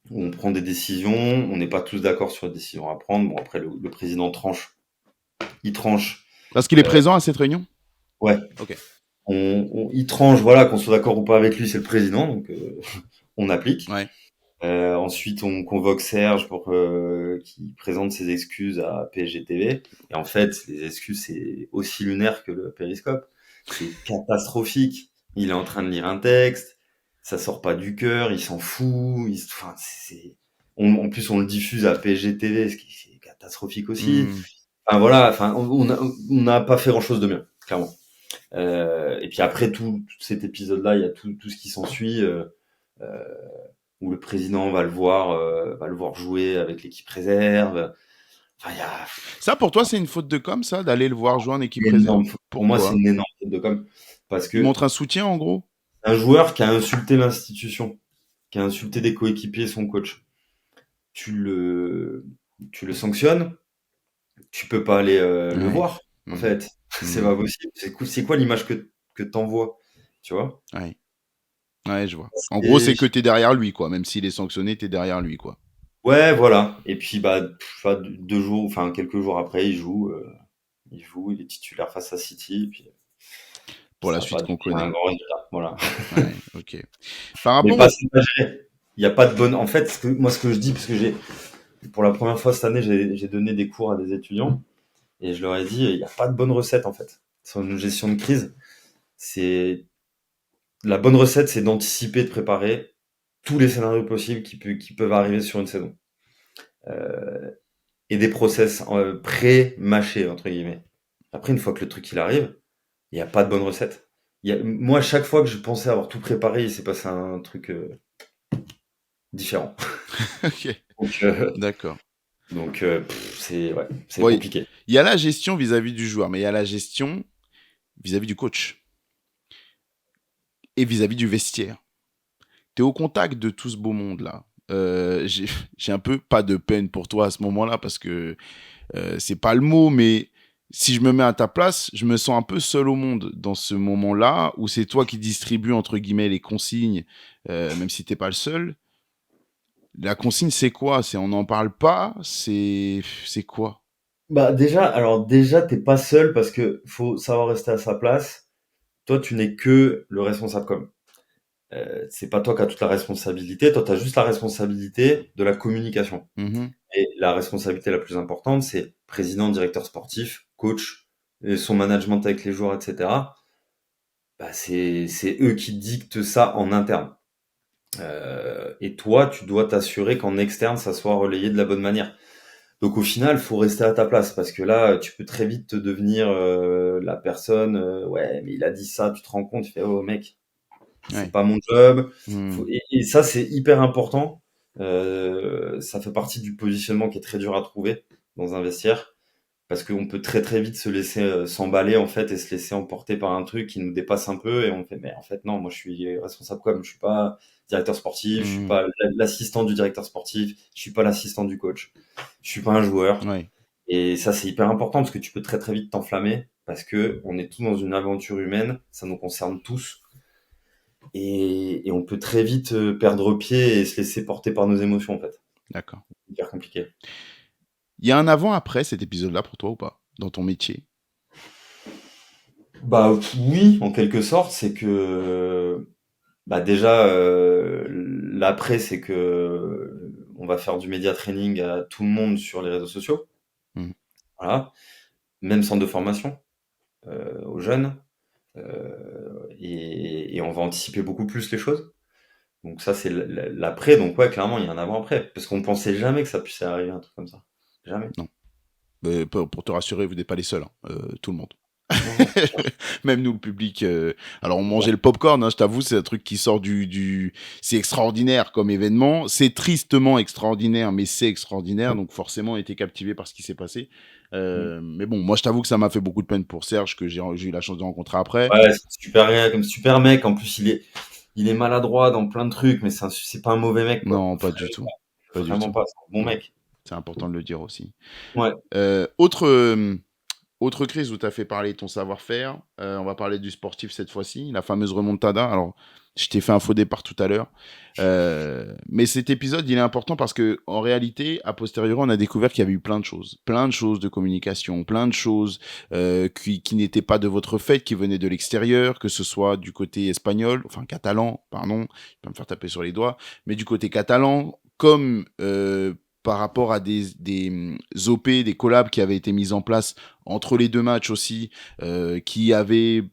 où on prend des décisions. On n'est pas tous d'accord sur les décisions à prendre. Bon, après, le président tranche. Il tranche. Parce qu'il est Euh, présent à cette réunion? ouais, Ok. il tranche, voilà, qu'on soit d'accord ou pas avec lui, c'est le président, donc on applique. Ouais. Ensuite, on convoque Serge pour qu'il présente ses excuses à PSG TV. Et en fait, les excuses, c'est aussi lunaire que le périscope. C'est catastrophique. Il est en train de lire un texte, ça sort pas du cœur, il s'en fout. Enfin, en plus, on le diffuse à PSG TV, ce qui est catastrophique aussi. Hmm. Enfin voilà, enfin, on n'a pas fait grand-chose de bien, clairement. Et puis après tout cet épisode-là, il y a tout ce qui s'ensuit, euh, où le président va le voir jouer avec l'équipe réserve. Enfin, il y a Ça, pour toi, c'est une faute de com, ça, d'aller le voir jouer en équipe une réserve? énorme faute. Pour moi, c'est Pourquoi? une énorme faute de com. Parce Il que montre un soutien, en gros? un joueur qui a insulté l'institution, qui a insulté des coéquipiers et son coach, tu le, tu le sanctionnes, tu peux pas aller le Ouais. voir, en Hmm. fait. C'est Hmm. pas possible. C'est quoi l'image que t'envoies, tu vois? Ouais. Ouais, je vois. En gros, Et c'est que t'es derrière lui, quoi. Même s'il est sanctionné, t'es derrière lui, quoi. ouais, voilà. Et puis, bah, pas 2 jours, enfin, quelques jours après, il est titulaire face à City, et puis Pour la ça n'a suite pas qu'on donné un connaît. grand résultat. Voilà. Ouais, ok. Par Mais rapport pas au... c'est pas géré. Il n'y a pas de bonne. En fait, moi, ce que je dis, parce que pour la première fois cette année, j'ai donné des cours à des étudiants, et je leur ai dit, il n'y a pas de bonne recette, en fait. Sur une gestion de crise, c'est, la bonne recette, c'est d'anticiper, de préparer tous les scénarios possibles qui peuvent arriver sur une saison. Euh, et des process pré-mâchés, entre guillemets. Après, une fois que le truc il arrive, il n'y a pas de bonne recette. Moi, chaque fois que je pensais avoir tout préparé, il s'est passé un truc différent. Ok, Donc, d'accord. c'est ouais, c'est Bon, il compliqué. y a la gestion vis-à-vis du joueur, mais il y a la gestion vis-à-vis du coach et vis-à-vis du vestiaire. Tu es au contact de tout ce beau monde-là. J'ai un peu pas de peine pour toi à ce moment-là parce que c'est pas le mot, mais si je me mets à ta place, je me sens un peu seul au monde dans ce moment-là où c'est toi qui distribue entre guillemets les consignes, même si t'es pas le seul. La consigne, c'est quoi? C'est on n'en parle pas? C'est quoi? Bah déjà, t'es pas seul parce que faut savoir rester à sa place. Toi, tu n'es que le responsable com. C'est pas toi qui as toute la responsabilité. Toi, tu as juste la responsabilité de la communication. Mhm. Et la responsabilité la plus importante, c'est président, directeur sportif, coach, et son management avec les joueurs, etc. Bah, c'est eux qui dictent ça en interne. Et toi, tu dois t'assurer qu'en externe, ça soit relayé de la bonne manière. Donc au final, faut rester à ta place parce que là, tu peux très vite te devenir la personne. Ouais, mais il a dit ça, tu te rends compte, tu fais oh mec, c'est Ouais. pas mon job. Mhm. Et ça, c'est hyper important. Ça fait partie du positionnement qui est très dur à trouver dans un vestiaire parce qu'on peut très très vite se laisser s'emballer en fait et se laisser emporter par un truc qui nous dépasse un peu et on fait mais en fait non, moi je suis responsable comme je suis pas directeur sportif, je suis Mhm. pas l'assistant du directeur sportif, je suis pas l'assistant du coach, je suis pas un joueur. Ouais. Et ça, c'est hyper important parce que tu peux très très vite t'enflammer parce que on est tous dans une aventure humaine, ça nous concerne tous et on peut très vite perdre pied et se laisser porter par nos émotions en fait. D'accord. Hyper compliqué. Il y a un avant-après cet épisode-là pour toi ou pas? Dans ton métier? Bah oui, en quelque sorte, c'est que bah déjà l'après c'est que on va faire du média training à tout le monde sur les réseaux sociaux, Mhm. voilà, même centre de formation aux jeunes et on va anticiper beaucoup plus les choses. Donc ça, c'est l'après. Donc ouais, clairement, il y a un avant-après. Parce qu'on ne pensait jamais que ça puisse arriver, un truc comme ça. Jamais. Non. Pour te rassurer, vous n'êtes pas les seuls, hein. Tout le monde. Non, non, c'est sûr. Même nous, le public. Alors, on C'est sûr. mangeait le popcorn, hein, je t'avoue, c'est un truc qui sort du. C'est extraordinaire comme événement. C'est tristement extraordinaire, mais c'est extraordinaire. Donc, forcément, on était captivé par ce qui s'est passé. Mm. Mais bon, moi, je t'avoue que ça m'a fait beaucoup de peine pour Serge, que j'ai eu la chance de rencontrer après. Ouais, c'est super gars, comme super mec. En plus, il est maladroit dans plein de trucs, mais c'est pas un mauvais mec, quoi. Non, pas du tout. Pas du Vraiment tout. pas. C'est un bon Non. mec. C'est important de le dire aussi. Ouais. Autre. Autre crise où tu as fait parler ton savoir-faire, on va parler du sportif cette fois-ci, la fameuse remontada. Alors, je t'ai fait un faux départ tout à l'heure. Mais cet épisode, il est important parce que en réalité, a posteriori, on a découvert qu'il y avait eu plein de choses de communication, plein de choses qui n'étaient pas de votre fait, qui venaient de l'extérieur, que ce soit du côté espagnol, enfin catalan, pardon, je vais pas me faire taper sur les doigts, mais du côté catalan, comme par rapport à des OP, des collabs qui avaient été mises en place entre les deux matchs aussi, qui avaient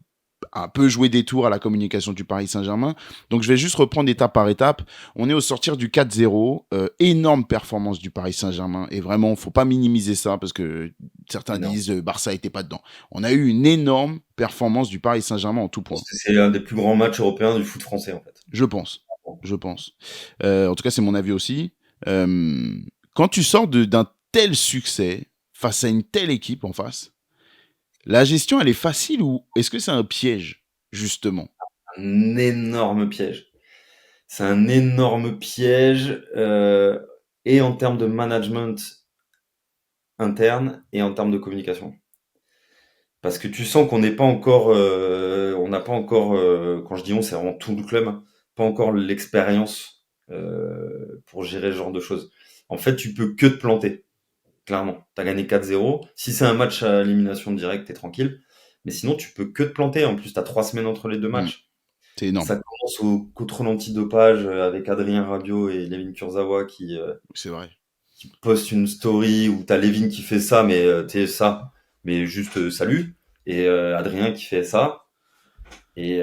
un peu joué des tours à la communication du Paris Saint-Germain. Donc je vais juste reprendre étape par étape. On est au sortir du 4-0, énorme performance du Paris Saint-Germain et vraiment faut pas minimiser ça parce que certains Énorme. disent Barça était pas dedans. On a eu une énorme performance du Paris Saint-Germain en tout Je pense point. que c'est l'un des plus grands matchs européens du foot français, en fait. Je pense. Je pense. En tout cas, c'est mon avis aussi. Euh, Quand tu sors d'un tel succès face à une telle équipe en face, la gestion, elle est facile ou est-ce que c'est un piège, justement? Un énorme piège. C'est un énorme piège, et en termes de management interne et en termes de communication. Parce que tu sens qu'on n'est pas encore, on n'a pas encore, quand je dis on, c'est vraiment tout le club, hein, pas encore l'expérience pour gérer ce genre de choses. En fait, tu peux que te planter, clairement. Tu as gagné 4-0. Si c'est un match à élimination directe, t'es tranquille. Mais sinon, tu peux que te planter. En plus, tu as 3 semaines entre les deux Hmm, matchs. c'est énorme. Ça commence au contrôle antidopage avec Adrien Rabiot et Levin Kurzawa C'est vrai. qui postent une story où t'as Levin qui fait ça, mais tu sais ça, mais juste salut. Et Adrien qui fait ça. Et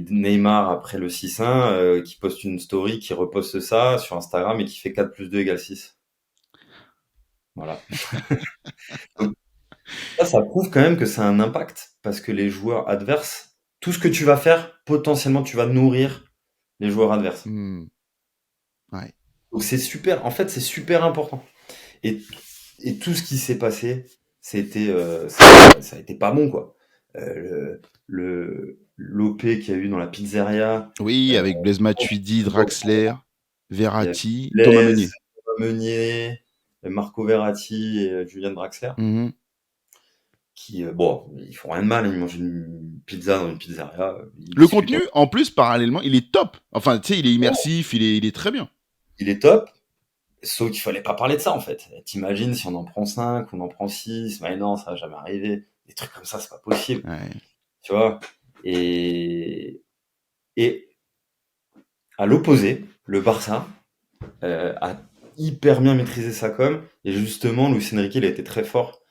Neymar après le 6-1 qui poste une story, qui reposte ça sur Instagram et qui fait 4 plus 2 égale 6. Voilà. Donc ça prouve quand même que ça a un impact parce que les joueurs adverses, tout ce que tu vas faire, potentiellement tu vas nourrir les joueurs adverses. Hmm, ouais. Donc c'est super, en fait c'est super important. Et, et tout ce qui s'est passé, ça a été pas bon quoi. L'OP qu'il y a eu dans la pizzeria, Oui, euh, avec Blaise Matuidi, Draxler, il y a Verratti, Thomas Blaise, Meunier. Thomas Meunier, Marco Verratti et Julian Draxler, Mhm. qui, bon, ils font rien de mal, ils mangent une pizza dans une pizzeria, ils Le discutent. contenu, en plus, parallèlement, il est top. Enfin, tu sais, il est immersif, il est très bien. Il est top, Sauf qu'il fallait pas parler de ça, en fait. T'imagines si on en prend 5, on en prend 6, mais non, ça va jamais arriver. Des trucs comme ça, c'est pas possible. Ouais. Tu vois? Et à l'opposé, le Barça a hyper bien maîtrisé sa com. Et justement, Luis Enrique, il a été très fort,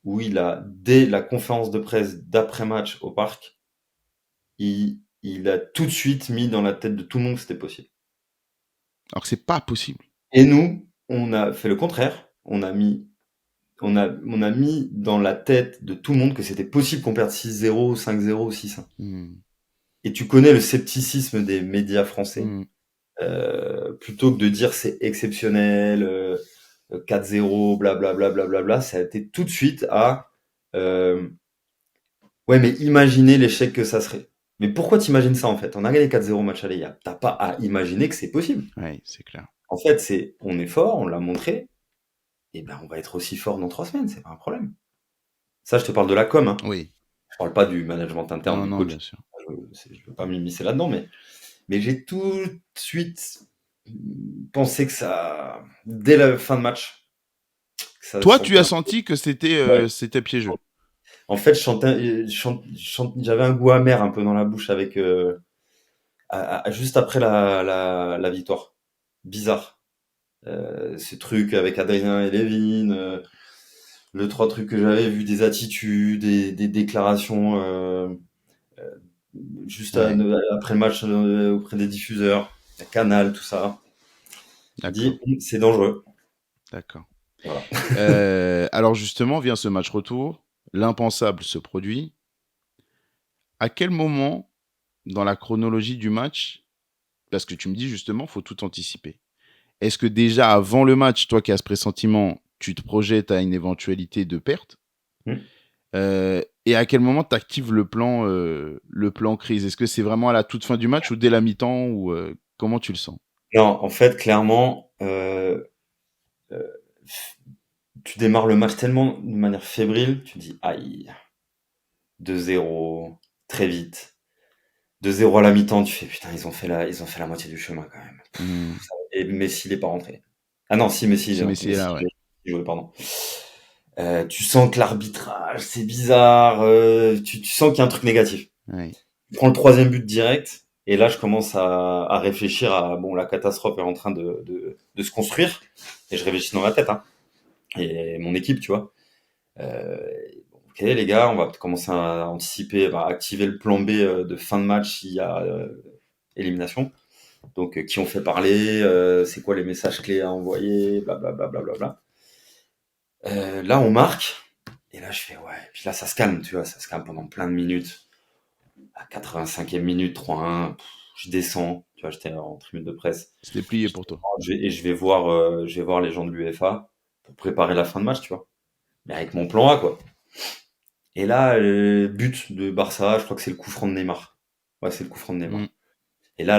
où il a, dès la conférence de presse d'après-match au parc, il a tout de suite mis dans la tête de tout le monde que c'était possible. Alors que c'est pas possible. Et nous, on a fait le contraire. On a mis dans la tête de tout le monde que c'était possible qu'on perde 6-0, 5-0, 6-1. Hmm. Et tu connais le scepticisme des médias français. Hmm. Plutôt que de dire c'est exceptionnel, 4-0, blablabla, blablabla, ça a été tout de suite à ouais, mais imaginez l'échec que ça serait. Mais pourquoi t'imagines ça en fait? On a gagné 4-0 match aller, t'as pas à imaginer que c'est possible. Ouais, c'est clair. En fait, c'est on est fort, on l'a montré, et ben on va être aussi fort dans 3 semaines, c'est pas un problème. Ça, je te parle de la com, hein. Oui. Je parle pas du management interne Non, du non, coach. bien sûr. Je veux pas m'immiscer là-dedans, mais j'ai tout de suite pensé que ça, dès la fin de match, que ça Toi, tu sentait as un senti que ouais. c'était piégeux. En fait, j'avais un goût amer un peu dans la bouche avec juste après la victoire. Bizarre. Ces trucs avec Adrien et Lévin, le trois trucs que j'avais vu, des attitudes, des déclarations juste Ouais, après le match auprès des diffuseurs, la Canal, tout ça. Je d'accord, dis, c'est dangereux. d'accord. Voilà. Alors justement, vient ce match retour. L'impensable se produit. À quel moment, dans la chronologie du match, parce que tu me dis justement, faut tout anticiper. Est-ce que déjà avant le match, toi qui as ce pressentiment, tu te projettes à une éventualité de perte? Hmm. Et à quel moment tu actives le plan crise? Est-ce que c'est vraiment à la toute fin du match ou dès la mi-temps ou comment tu le sens? Non, en fait, clairement, euh, tu démarres le match tellement de manière fébrile, tu dis, aïe, 2-0, très vite. 2-0 à la mi-temps, tu fais, putain, ils ont fait la moitié du chemin quand même. Hmm. Et Messi, il est pas rentré. Ah non, si, Messi, Si Messi est là, ouais. il jouait, pardon. Tu sens que l'arbitrage, c'est bizarre, tu sens qu'il y a un truc négatif. Ouais. Je prends le troisième but direct, et là, je commence à réfléchir à, bon, la catastrophe est en train de se construire, et je réfléchis dans ma tête, hein, et mon équipe, tu vois. Euh, ok, les gars, on va commencer à anticiper, à activer le plan B de fin de match s'il y a élimination. Donc, qui on fait parler, c'est quoi les messages clés à envoyer, blablabla. Bla, bla, bla, bla. Là, on marque, et là, je fais ouais. Puis là, ça se calme, tu vois, ça se calme pendant plein de minutes. À 85e minute, 3-1, je descends, tu vois, j'étais en tribune de presse. C'était plié pour toi. Je vais voir les gens de l'UEFA pour préparer la fin de match, tu vois. Mais avec mon plan A, quoi. Et là, but de Barça, je crois que c'est le coup franc de Neymar. Ouais, c'est le coup franc de Hmm. Neymar. Et là,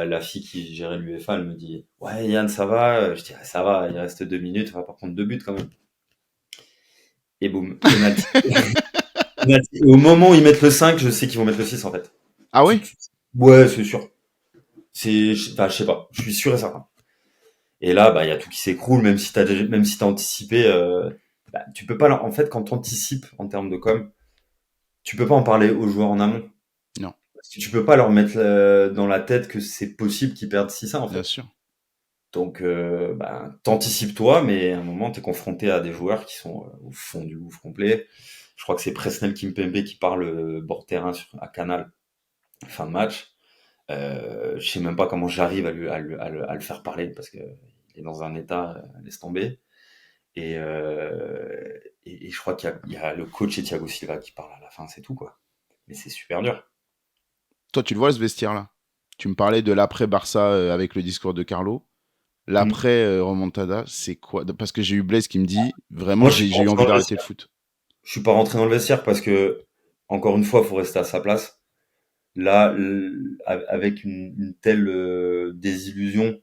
la fille qui gérait l'UEFA, elle me dit, ouais, Yann, ça va? Je dis, ah, ça va, il reste 2 minutes, on va pas prendre 2 buts quand même. Et boum, penalty. Penalty. Au moment où ils mettent le 5, je sais qu'ils vont mettre le 6 en fait. Ah oui? Ouais, c'est sûr. Enfin, je sais pas, je suis sûr et certain. Et là, bah, il y a tout qui s'écroule, même si t'as anticipé, bah, tu peux pas, en fait, quand t'anticipes en termes de com, tu peux pas en parler aux joueurs en amont. Non, Parce que tu peux pas leur mettre dans la tête que c'est possible qu'ils perdent 6-1, en bien fait. sûr. Donc, bah, t'anticipes toi, mais à un moment, t'es confronté à des joueurs qui sont au fond du gouffre complet. Je crois que c'est Presnel Kimpembe qui parle bord terrain à Canal, fin de match. Je sais même pas comment j'arrive à le faire parler parce que il est dans un état, laisse tomber. Et je crois il y a le coach et Thiago Silva qui parlent à la fin, c'est tout, quoi. Mais c'est super dur. Toi, tu le vois ce vestiaire-là? Tu me parlais de l'après Barça avec le discours de Carlo. Mm. L'après remontada, c'est quoi? Parce que j'ai eu Blaise qui me dit, vraiment, Moi, je suis pas j'ai eu rentré envie dans le d'arrêter le vestiaire. foot. Je suis pas rentré dans le vestiaire parce que, encore une fois, il faut rester à sa place. Là, avec une telle désillusion,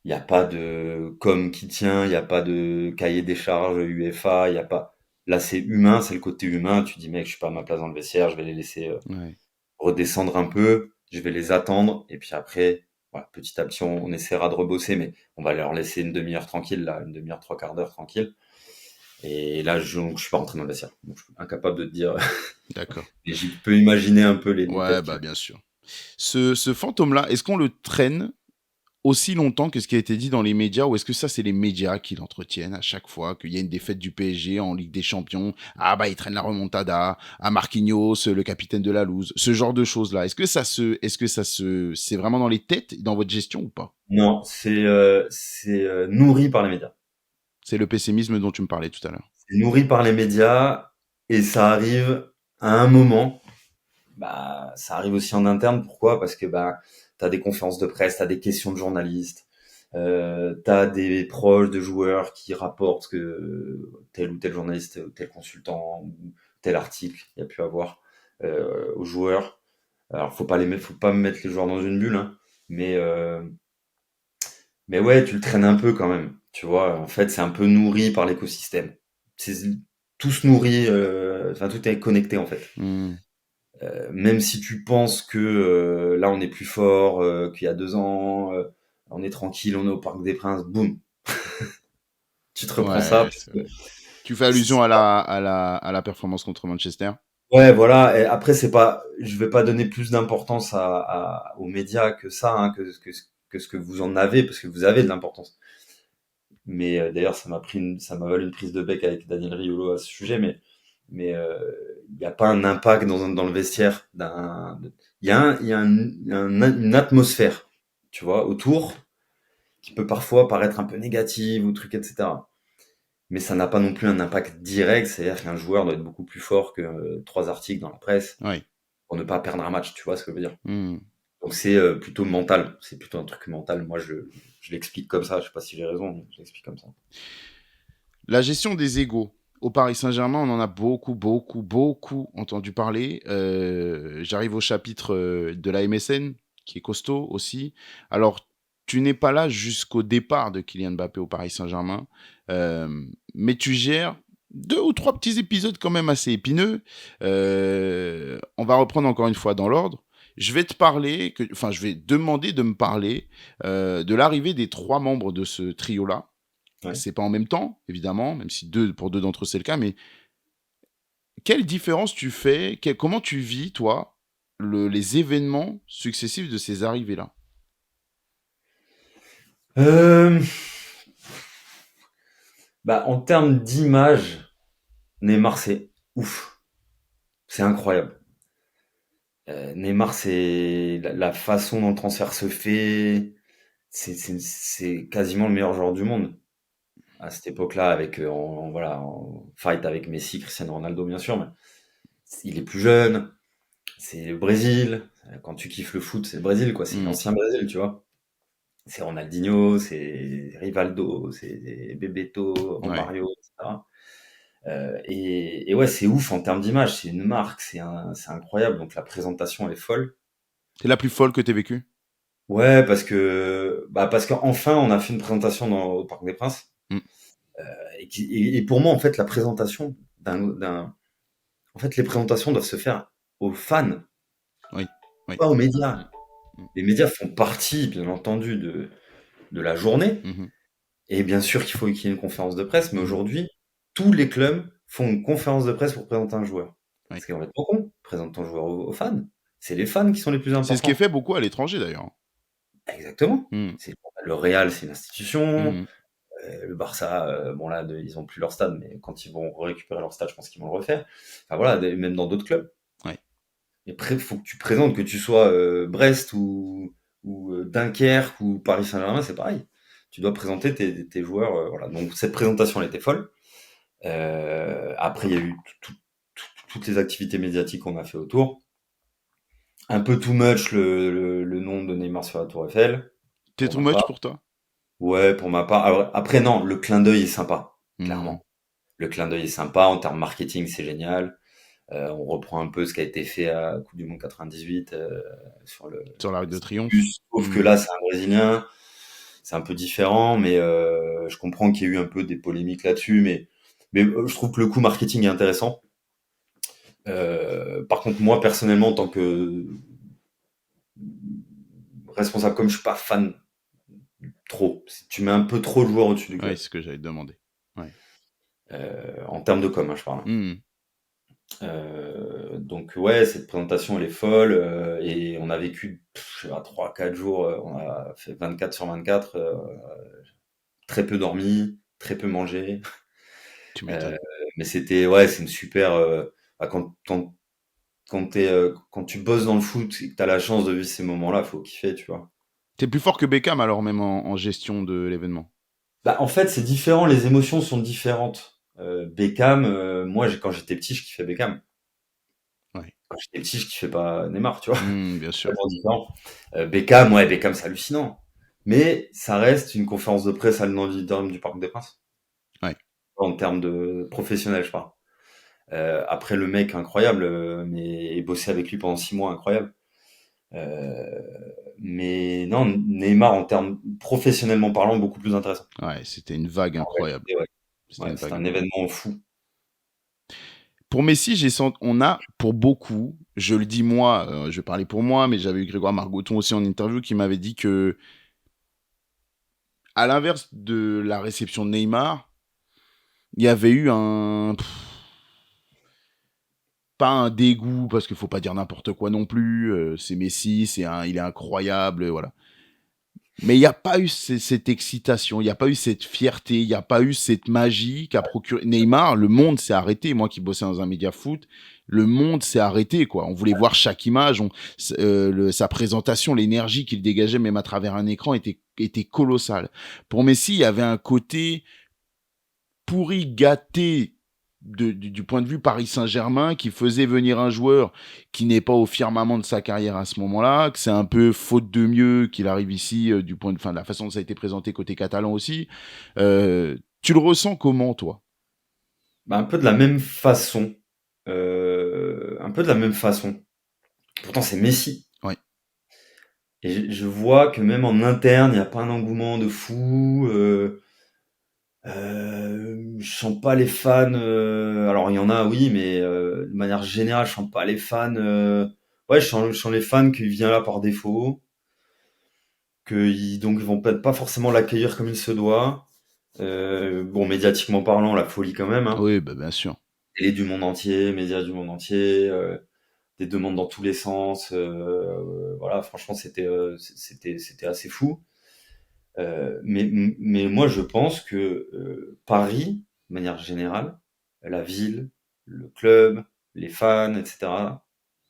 il n'y a pas de com qui tient, il n'y a pas de cahier des charges UEFA, il y a pas. Là, c'est humain, c'est le côté humain. Tu dis, mec, je suis pas à ma place dans le vestiaire, je vais les laisser Ouais. redescendre un peu, je vais les attendre, et puis après, voilà, petit à petit, on essaiera de rebosser, mais on va leur laisser une demi-heure tranquille, là, une demi-heure, trois quarts d'heure tranquille. Et là, je suis pas rentré dans le vestiaire. Donc, je suis incapable de te dire, D'accord. mais je peux imaginer un peu les Ouais, têtes bah qu'il bien sûr. Ce fantôme-là, est-ce qu'on le traîne aussi longtemps que ce qui a été dit dans les médias, ou est-ce que ça, c'est les médias qui l'entretiennent à chaque fois qu'il y a une défaite du PSG en Ligue des Champions? Ah bah, il traîne la remontada, à Marquinhos, le capitaine de la loose, ce genre de choses-là. C'est vraiment dans les têtes, dans votre gestion ou pas? Non, c'est nourri par les médias. C'est le pessimisme dont tu me parlais tout à l'heure. C'est nourri par les médias et ça arrive à un moment. Bah, ça arrive aussi en interne. Pourquoi? Parce que bah, t'as des conférences de presse, t'as des questions de journalistes, t'as des proches de joueurs qui rapportent que tel ou tel journaliste, ou tel consultant, ou tel article il y a pu avoir aux joueurs. Alors faut pas mettre les joueurs dans une bulle, hein, mais euh, mais ouais, tu le traînes un peu quand même. Tu vois, en fait, c'est un peu nourri par l'écosystème. C'est tout se nourrit, enfin tout est connecté en fait. Hmm. Même si tu penses que là on est plus fort qu'il y a 2 ans, on est tranquille, on est au Parc des Princes, boum, tu te reprends ça Ouais, parce c'est que vrai. Tu fais allusion à la performance contre Manchester? ouais voilà. Et après c'est pas, je vais pas donner plus d'importance aux médias que ça, hein, que ce que vous en avez parce que vous avez de l'importance. Mais d'ailleurs ça m'a valu une prise de bec avec Daniel Riolo à ce sujet, mais il n'y a pas un impact dans le vestiaire il y a une atmosphère, tu vois, autour qui peut parfois paraître un peu négative ou truc, etc. Mais ça n'a pas non plus un impact direct, c'est-à-dire qu'un joueur doit être beaucoup plus fort que 3 articles dans la presse Oui. pour ne pas perdre un match, tu vois ce que je veux dire. Hmm. Donc c'est plutôt mental, c'est plutôt un truc mental. Moi je l'explique comme ça, je sais pas si j'ai raison, mais je l'explique comme ça. La gestion des égos. Au Paris Saint-Germain, on en a beaucoup, beaucoup, beaucoup entendu parler. J'arrive au chapitre de la MSN, qui est costaud aussi. Alors, tu n'es pas là jusqu'au départ de Kylian Mbappé au Paris Saint-Germain, mais tu gères deux ou trois petits épisodes quand même assez épineux. On va reprendre encore une fois dans l'ordre. Je vais demander de me parler de l'arrivée des trois membres de ce trio-là. Ouais. C'est pas en même temps, évidemment, même si pour deux d'entre eux c'est le cas, mais quelle différence tu fais, comment tu vis, toi, les événements successifs de ces arrivées-là? Euh, Bah en termes d'image, Neymar c'est ouf, c'est incroyable. Neymar c'est la façon dont le transfert se fait, c'est quasiment le meilleur joueur du monde à cette époque-là, avec voilà, en fight avec Messi, Cristiano Ronaldo bien sûr, mais il est plus jeune, c'est le Brésil. Quand tu kiffes le foot, c'est le Brésil quoi, c'est Hmm. l'ancien Brésil, tu vois. C'est Ronaldinho, c'est Rivaldo, c'est Bebeto, Ouais. Romario, etc. Et ouais, c'est ouf en termes d'image, c'est une marque, c'est incroyable. Donc la présentation elle est folle. C'est la plus folle que t'aies vécue? Ouais, parce qu'enfin on a fait une présentation au Parc des Princes. Hmm. Et pour moi en fait la présentation en fait les présentations doivent se faire aux fans, Oui, oui. pas aux Hmm. médias. Hmm. Les médias font partie bien entendu de la journée. Mhm. Et bien sûr qu'il faut qu'il y ait une conférence de presse, mais Mhm. aujourd'hui, tous les clubs font une conférence de presse pour présenter un joueur. Oui. Ce qui est complètement con. Présente ton joueur aux fans. C'est les fans qui sont les plus C'est ce qui est importants. fait beaucoup à l'étranger d'ailleurs. Exactement. Hmm. Le Real, c'est une institution. Mhm. Le Barça, bon là, ils ont plus leur stade, mais quand ils vont récupérer leur stade, je pense qu'ils vont le refaire. Enfin voilà, même dans d'autres clubs. Ouais. Et après, il faut que tu présentes, que tu sois Brest ou Dunkerque ou Paris Saint-Germain, c'est pareil. Tu dois présenter tes joueurs. Voilà. Donc cette présentation, elle était folle. Après, il y a eu toutes les activités médiatiques qu'on a fait autour. Un peu too much le nom de Neymar sur la Tour Eiffel, T'es pour too ma much part. pour toi? Ouais, pour ma part. Alors, après, non, le clin d'œil est sympa, Hmm. clairement. Le clin d'œil est sympa. En termes marketing, c'est génial. On reprend un peu ce qui a été fait à la Coupe du Monde 98 sur le Sur l'Arc de Triomphe? bus. Sauf que Hmm. là, c'est un Brésilien. C'est un peu différent, mais je comprends qu'il y a eu un peu des polémiques là-dessus. Mais je trouve que le coup marketing est intéressant. Par contre, moi personnellement, en tant que responsable. Comme je suis pas fan trop, si tu mets un peu trop le joueur au-dessus du Ouais, club. c'est ce que j'allais te demander. Ouais. En termes de com, hein, je parle. Mhm. Donc ouais, cette présentation elle est folle et on a vécu, je sais pas, 3-4 jours, on a fait 24 sur 24, très peu dormi, très peu mangé. Tu Euh, m'étonnes. mais c'était ouais, c'est une super bah, quand tu bosses dans le foot et que tu as la chance de vivre ces moments-là, faut kiffer, tu vois. T'es plus fort que Beckham alors même en gestion de l'événement. Bah en fait, c'est différent, les émotions sont différentes. Beckham, moi quand j'étais petit, je kiffais Beckham. Ouais. Quand j'étais petit, je kiffais pas Neymar, tu vois. Bien sûr. Tellement différent. Beckham, ouais, Beckham, c'est hallucinant. Mais ça reste une conférence de presse à l'auditorium du Parc des Princes. Ouais. En termes de professionnel, je parle. Après, le mec, incroyable, mais et bosser avec lui pendant 6 mois, incroyable. Euh, mais non, Neymar, en termes professionnellement parlant, beaucoup plus intéressant. Ouais, c'était une vague En incroyable. réalité, ouais. C'était Ouais, une c'est vague un incroyable. événement fou. Pour Messi, on a pour beaucoup, je le dis moi, je vais parler pour moi, mais j'avais eu Grégoire Margoton aussi en interview qui m'avait dit que, à l'inverse de la réception de Neymar, il y avait eu pas un dégoût parce qu'il faut pas dire n'importe quoi non plus. C'est Messi, il est incroyable, voilà. Mais il n'y a pas eu cette excitation, il n'y a pas eu cette fierté, il n'y a pas eu cette magie qu'a procuré Neymar. Le monde s'est arrêté. Moi qui bossais dans un média foot, le monde s'est arrêté, quoi. On voulait voir chaque image, sa présentation, l'énergie qu'il dégageait même à travers un écran était colossale. Pour Messi, il y avait un côté pourri, gâté du point de vue Paris Saint-Germain qui faisait venir un joueur qui n'est pas au firmament de sa carrière à ce moment-là, que c'est un peu faute de mieux qu'il arrive ici du point de, fin, de la façon dont ça a été présenté côté catalan aussi. Tu le ressens comment, toi? Bah, un peu de la même façon. Un peu de la même façon. Pourtant, c'est Messi. Ouais. Et je vois que même en interne, il n'y a pas un engouement de fou. Je sens pas les fans. Alors il y en a, oui, mais de manière générale, je sens pas les fans. Ouais, je sens les fans qui viennent là par défaut, donc ils vont peut-être pas forcément l'accueillir comme il se doit. Bon, médiatiquement parlant, la folie quand même. Hein. Oui, bah, bien sûr. Télé du monde entier, médias du monde entier, des demandes dans tous les sens. Voilà, franchement, c'était assez fou. Mais moi, je pense que Paris, de manière générale, la ville, le club, les fans, etc.,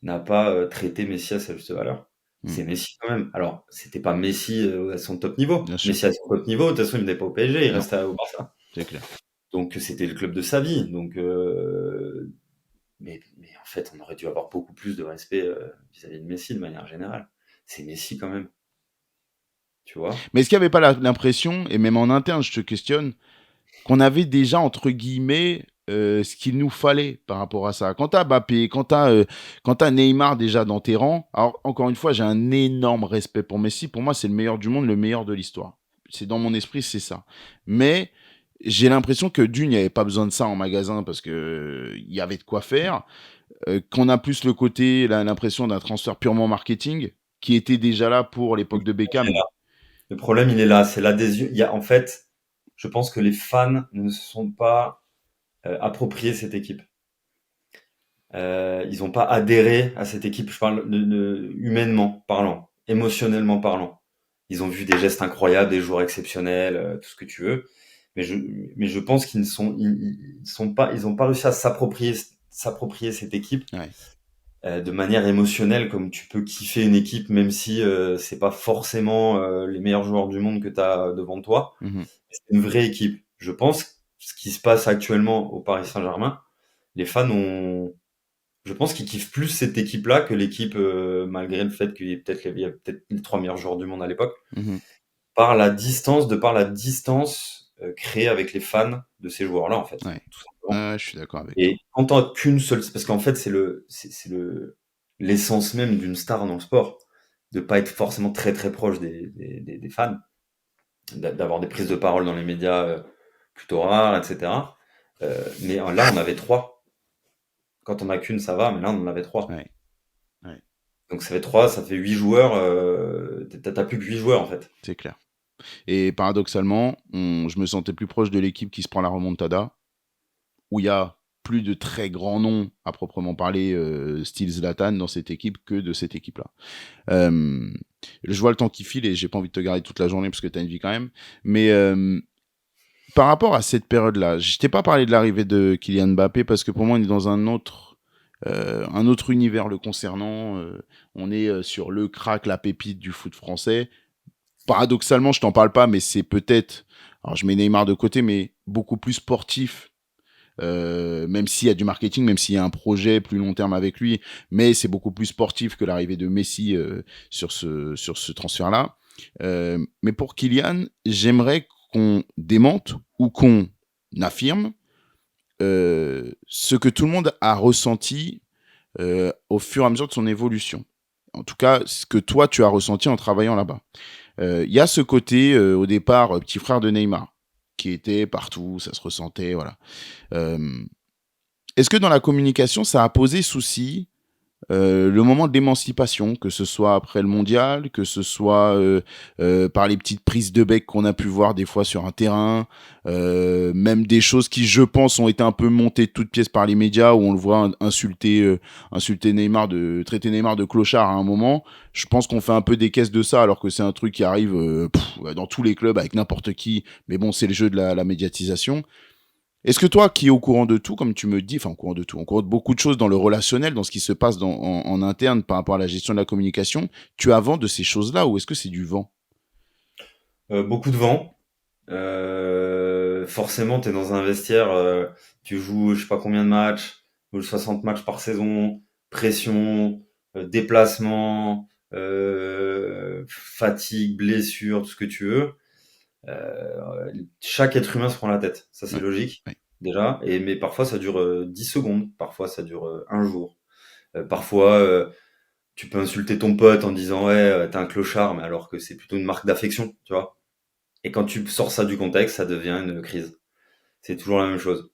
n'a pas traité Messi à sa juste valeur. Mm, C'est Messi quand même. Alors, c'était pas Messi à son top niveau. bien sûr. Messi à son top niveau, de toute façon, il n'est pas au PSG, il Non, reste au Barça. c'est clair. Donc, c'était le club de sa vie. Donc, mais en fait, on aurait dû avoir beaucoup plus de respect vis-à-vis de Messi de manière générale. C'est Messi quand même, tu vois. Mais est-ce qu'il n'y avait pas l'impression, et même en interne, je te questionne, qu'on avait déjà, entre guillemets, ce qu'il nous fallait par rapport à ça. Quand t'as Mbappé, quand t'as Neymar déjà dans tes rangs, alors encore une fois, j'ai un énorme respect pour Messi. Pour moi, c'est le meilleur du monde, le meilleur de l'histoire. C'est dans mon esprit, c'est ça. Mais j'ai l'impression que d'une, il n'y avait pas besoin de ça en magasin parce que il y avait de quoi faire. Qu'on a plus le côté, l'impression d'un transfert purement marketing qui était déjà là pour l'époque de Beckham. Le problème, il est là, c'est l'adhésion. En fait, je pense que les fans ne se sont pas appropriés cette équipe. Ils n'ont pas adhéré à cette équipe, je parle humainement parlant, émotionnellement parlant. Ils ont vu des gestes incroyables, des joueurs exceptionnels, tout ce que tu veux. Mais je, mais je pense qu'ils ne sont, ils sont pas, ils ont pas réussi à s'approprier cette équipe Ouais. de manière émotionnelle, comme tu peux kiffer une équipe, même si c'est pas forcément les meilleurs joueurs du monde que tu as devant toi. Mhm. C'est une vraie équipe. Je pense que ce qui se passe actuellement au Paris Saint-Germain, les fans ont, je pense qu'ils kiffent plus cette équipe-là que l'équipe, malgré le fait qu'il y a peut-être les 3 meilleurs joueurs du monde à l'époque, Mhm. de par la distance créée avec les fans de ces joueurs-là, en fait, Ouais. tout simplement. Ouais, je suis d'accord avec toi. Et quand t'as qu'une seule, parce qu'en fait, c'est l'essence même d'une star dans le sport, de pas être forcément très très proche des fans, d'avoir des prises de parole dans les médias plutôt rares, etc. Mais là, on avait trois. Quand on a qu'une, ça va, mais là, on en avait trois. Ouais. Ouais. Donc ça fait 3, ça fait 8 joueurs. T'as plus que 8 joueurs en fait. C'est clair. Et paradoxalement, je me sentais plus proche de l'équipe qui se prend la remontada, où il y a plus de très grands noms à proprement parler, style Zlatan dans cette équipe que de cette équipe-là. Je vois le temps qui file et j'ai pas envie de te garder toute la journée parce que tu as une vie quand même. Mais par rapport à cette période-là, je t'ai pas parlé de l'arrivée de Kylian Mbappé parce que pour moi on est dans un autre univers le concernant. On est sur le crack, la pépite du foot français. Paradoxalement, je t'en parle pas, mais c'est peut-être, alors je mets Neymar de côté, mais beaucoup plus sportif. Même s'il y a du marketing, même s'il y a un projet plus long terme avec lui, mais c'est beaucoup plus sportif que l'arrivée de Messi sur ce transfert-là. Mais pour Kylian, j'aimerais qu'on démente ou qu'on affirme ce que tout le monde a ressenti au fur et à mesure de son évolution. En tout cas, ce que toi, tu as ressenti en travaillant là-bas. Il y a ce côté, au départ, petit frère de Neymar, qui était partout, ça se ressentait, voilà. Euh, Est-ce que dans la communication, ça a posé souci le moment de l'émancipation, que ce soit après le mondial, que ce soit par les petites prises de bec qu'on a pu voir des fois sur un terrain, même des choses qui, je pense, ont été un peu montées de toutes pièces par les médias, où on le voit insulter Neymar, traiter Neymar de clochard à un moment. Je pense qu'on fait un peu des caisses de ça, alors que c'est un truc qui arrive dans tous les clubs avec n'importe qui. Mais bon, c'est le jeu de la médiatisation. Est-ce que toi, qui es au courant de tout, comme tu me dis, enfin au courant de tout, au courant de beaucoup de choses dans le relationnel, dans ce qui se passe en interne par rapport à la gestion de la communication, tu as vent de ces choses-là ou est-ce que c'est du vent? Beaucoup de vent. Forcément, tu es dans un vestiaire, tu joues je sais pas combien de matchs, ou 60 matchs par saison, pression, déplacement, fatigue, blessure, tout ce que tu veux. Chaque être humain se prend la tête, ça c'est Ouais, logique ouais. déjà. Mais parfois ça dure 10 secondes, parfois ça dure un jour. Parfois tu peux insulter ton pote en disant ouais t'es un clochard, mais alors que c'est plutôt une marque d'affection, tu vois. Et quand tu sors ça du contexte, ça devient une crise. C'est toujours la même chose.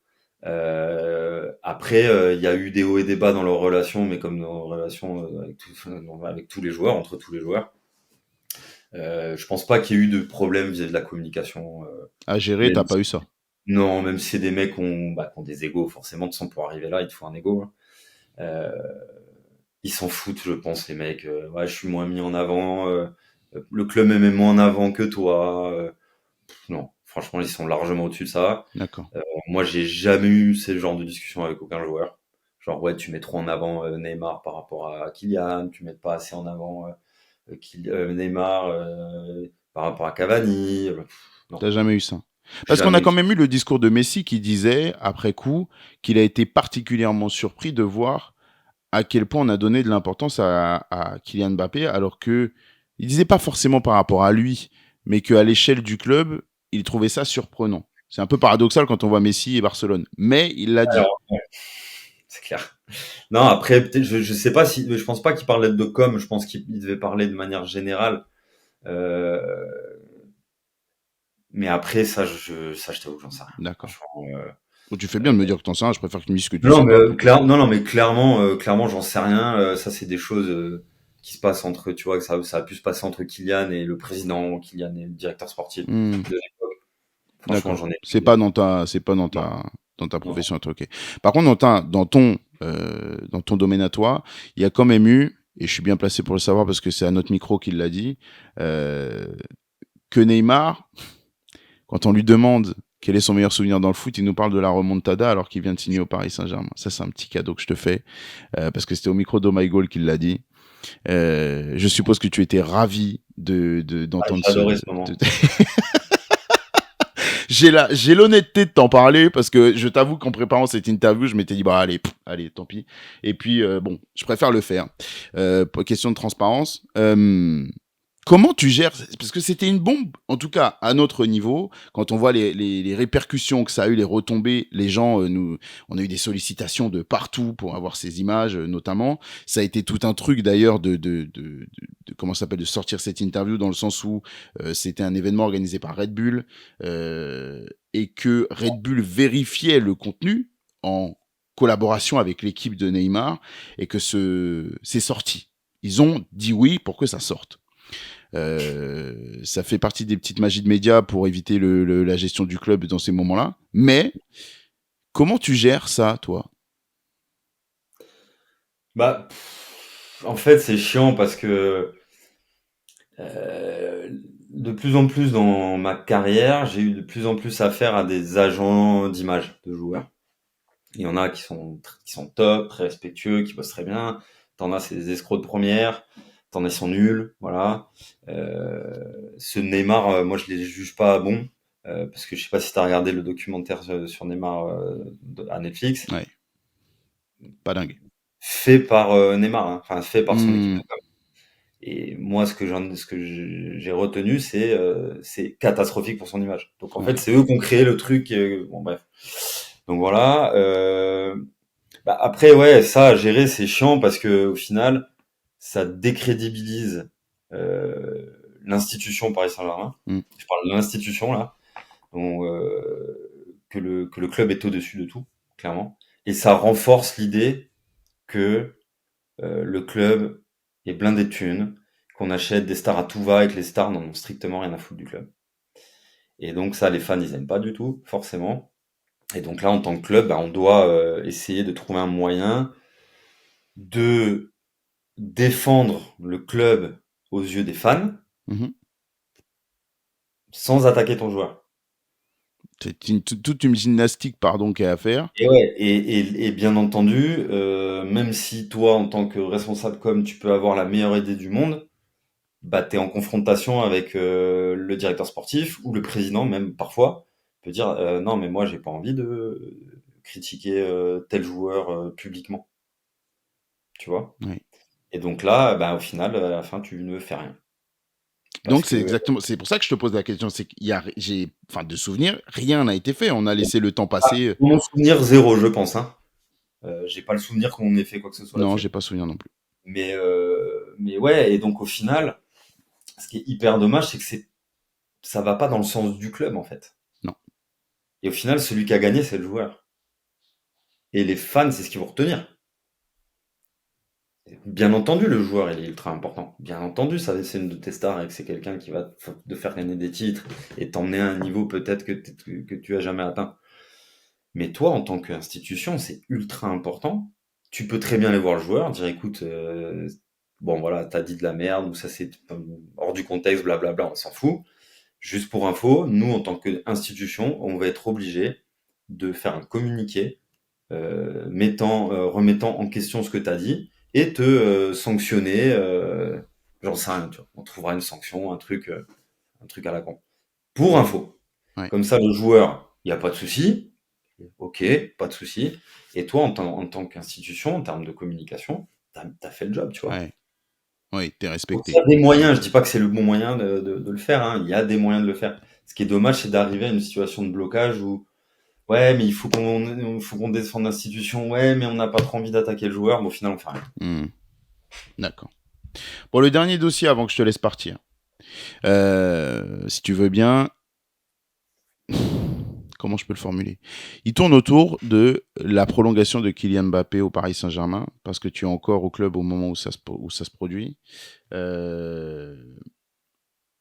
Après, il y a eu des hauts et des bas dans leur relation, mais comme dans leur relation avec tous les joueurs, entre tous les joueurs. Je pense pas qu'il y ait eu de problème vis-à-vis de la communication. À gérer, Même t'as pas si- eu ça. non, même si c'est des mecs qui ont des égos, forcément, de toute façon, pour arriver là, il te faut un ego. Hein. Euh, Ils s'en foutent, je pense, les mecs. Ouais, je suis moins mis en avant. Le club me met moins en avant que toi. Non, franchement, ils sont largement au-dessus de ça. D'accord. Moi, j'ai jamais eu ce genre de discussion avec aucun joueur. Genre, ouais, tu mets trop en avant Neymar par rapport à Kylian, tu mets pas assez en avant Neymar par rapport à Cavani. Non, T'as jamais eu ça. Parce qu'on a jamais eu quand ça. même eu le discours de Messi qui disait, après coup, qu'il a été particulièrement surpris de voir à quel point on a donné de l'importance à Kylian Mbappé, alors que il disait pas forcément par rapport à lui, mais qu'à l'échelle du club, il trouvait ça surprenant. C'est un peu paradoxal quand on voit Messi et Barcelone, mais il l'a dit. Alors, ouais, c'est clair. Non, après, peut-être, je sais pas si, je pense pas qu'il parlait de com, je pense qu'il devait parler de manière générale. Euh, mais après, je t'avoue, j'en sais rien. D'accord. Franchement, Oh, tu fais bien de me dire que t'en sais rien, je préfère que tu me dises ce que tu non, sais mais pas plutôt. non, mais clairement, j'en sais rien. Ça, c'est des choses qui se passent entre, tu vois, que ça a pu se passer entre Kylian et le président, Kylian et le directeur sportif Hmm, de l'époque. Franchement, d'accord. j'en ai. C'est pas Non, dans ta non. profession, à toi, ok. Par contre, dans ton domaine à toi, il y a quand même eu, et je suis bien placé pour le savoir parce que c'est à notre micro qu'il l'a dit, euh, que Neymar, quand on lui demande quel est son meilleur souvenir dans le foot, il nous parle de la remontada alors qu'il vient de signer au Paris Saint-Germain. Ça, c'est un petit cadeau que je te fais, parce que c'était au micro d'Oh My Goal qu'il l'a dit. Je suppose que tu étais ravi Ah, d'entendre j'ai adoré ce de- moment. j'ai l'honnêteté de t'en parler parce que je t'avoue qu'en préparant cette interview, je m'étais dit, bah allez, allez, tant pis. Et puis, bon, je préfère le faire. Pour question de transparence. Comment tu gères? Parce que c'était une bombe, en tout cas à notre niveau, quand on voit les répercussions que ça a eu, les retombées, les gens, on a eu des sollicitations de partout pour avoir ces images, notamment. Ça a été tout un truc d'ailleurs comment ça s'appelle, de sortir cette interview dans le sens où c'était un événement organisé par Red Bull et que Red Bull vérifiait le contenu en collaboration avec l'équipe de Neymar et que c'est sorti. Ils ont dit oui pour que ça sorte. Ça fait partie des petites magies de médias pour éviter la gestion du club dans ces moments-là. Mais comment tu gères ça, toi? Bah, en fait, c'est chiant parce que euh, de plus en plus dans ma carrière, j'ai eu de plus en plus affaire à des agents d'image de joueurs. Il y en a qui sont top, très respectueux, qui bossent très bien. T'en as, c'est des escrocs de première. T'en as, ils sont nuls, voilà. Ce Neymar, moi, je les juge pas bons. Parce que je sais pas si t'as regardé le documentaire sur Neymar à Netflix, Ouais, pas dingue. fait par Neymar, hein. Enfin fait par son équipe Hmm, de com. Et moi, ce que j'ai retenu, c'est catastrophique pour son image. Donc en fait, ouais. c'est eux qui ont créé le truc. Bon bref. Donc voilà. Bah, après, ouais, ça à gérer, c'est chiant parce que au final, ça décrédibilise l'institution Paris Saint-Germain. Hmm. Je parle de l'institution là, donc, que le club est au-dessus de tout, clairement. Et ça renforce l'idée que le club est blindé de thunes, qu'on achète des stars à tout va et que les stars n'en ont strictement rien à foutre du club. Et donc ça, les fans, ils aiment pas du tout, forcément. Et donc là, en tant que club, bah, on doit essayer de trouver un moyen de défendre le club aux yeux des fans Mhm. sans attaquer ton joueur. Toute une gymnastique, pardon, qu'il y a à faire. Et ouais, et bien entendu, même si toi, en tant que responsable com, tu peux avoir la meilleure idée du monde, bah t'es en confrontation avec le directeur sportif ou le président même parfois peut dire non mais moi j'ai pas envie de critiquer tel joueur publiquement, tu vois. Ouais. Et donc là, bah au final, à la fin, tu ne fais rien parce Donc c'est que exactement, c'est pour ça que je te pose la question, c'est qu'il y a, enfin, de souvenirs, rien n'a été fait. On a laissé le temps passer. pour mon souvenir zéro, je pense, hein. J'ai pas le souvenir qu'on ait fait quoi que ce soit Non, là-dessus. j'ai pas souvenir non plus. Mais ouais, et donc au final, ce qui est hyper dommage, c'est que ça va pas dans le sens du club en fait. Non. Et au final, celui qui a gagné, c'est le joueur. Et les fans, c'est ce qu'ils vont retenir. Bien entendu, le joueur, il est ultra important. Bien entendu, ça c'est une de tes stars et que c'est quelqu'un qui va te faire gagner des titres et t'emmener à un niveau peut-être que tu as jamais atteint. Mais toi, en tant qu'institution, c'est ultra important. Tu peux très bien aller voir le joueur, dire écoute, bon voilà, t'as dit de la merde ou ça c'est hors du contexte, blablabla, on s'en fout. Juste pour info, nous, en tant qu'institution, on va être obligé de faire un communiqué remettant en question ce que tu as dit et te sanctionner. J'en sais rien, tu vois. On trouvera une sanction, un truc à la con. Pour info. Ouais. Comme ça, le joueur, il n'y a pas de souci. Ok, pas de souci. Et toi, en tant qu'institution, en termes de communication, t'as fait le job, tu vois. Ouais. Oui, t'es Donc, il y respecté. a des moyens. Je dis pas que c'est le bon moyen de le faire. Hein. Il y a des moyens de le faire. Ce qui est dommage, c'est d'arriver à une situation de blocage où ouais, mais il faut qu'on défende l'institution. Ouais, mais on n'a pas trop envie d'attaquer le joueur. Mais au final, on fait rien. Hmm. D'accord. Pour le dernier dossier, avant que je te laisse partir, si tu veux bien, comment je peux le formuler? Il tourne autour de la prolongation de Kylian Mbappé au Paris Saint-Germain, parce que tu es encore au club au moment où ça se produit. Euh,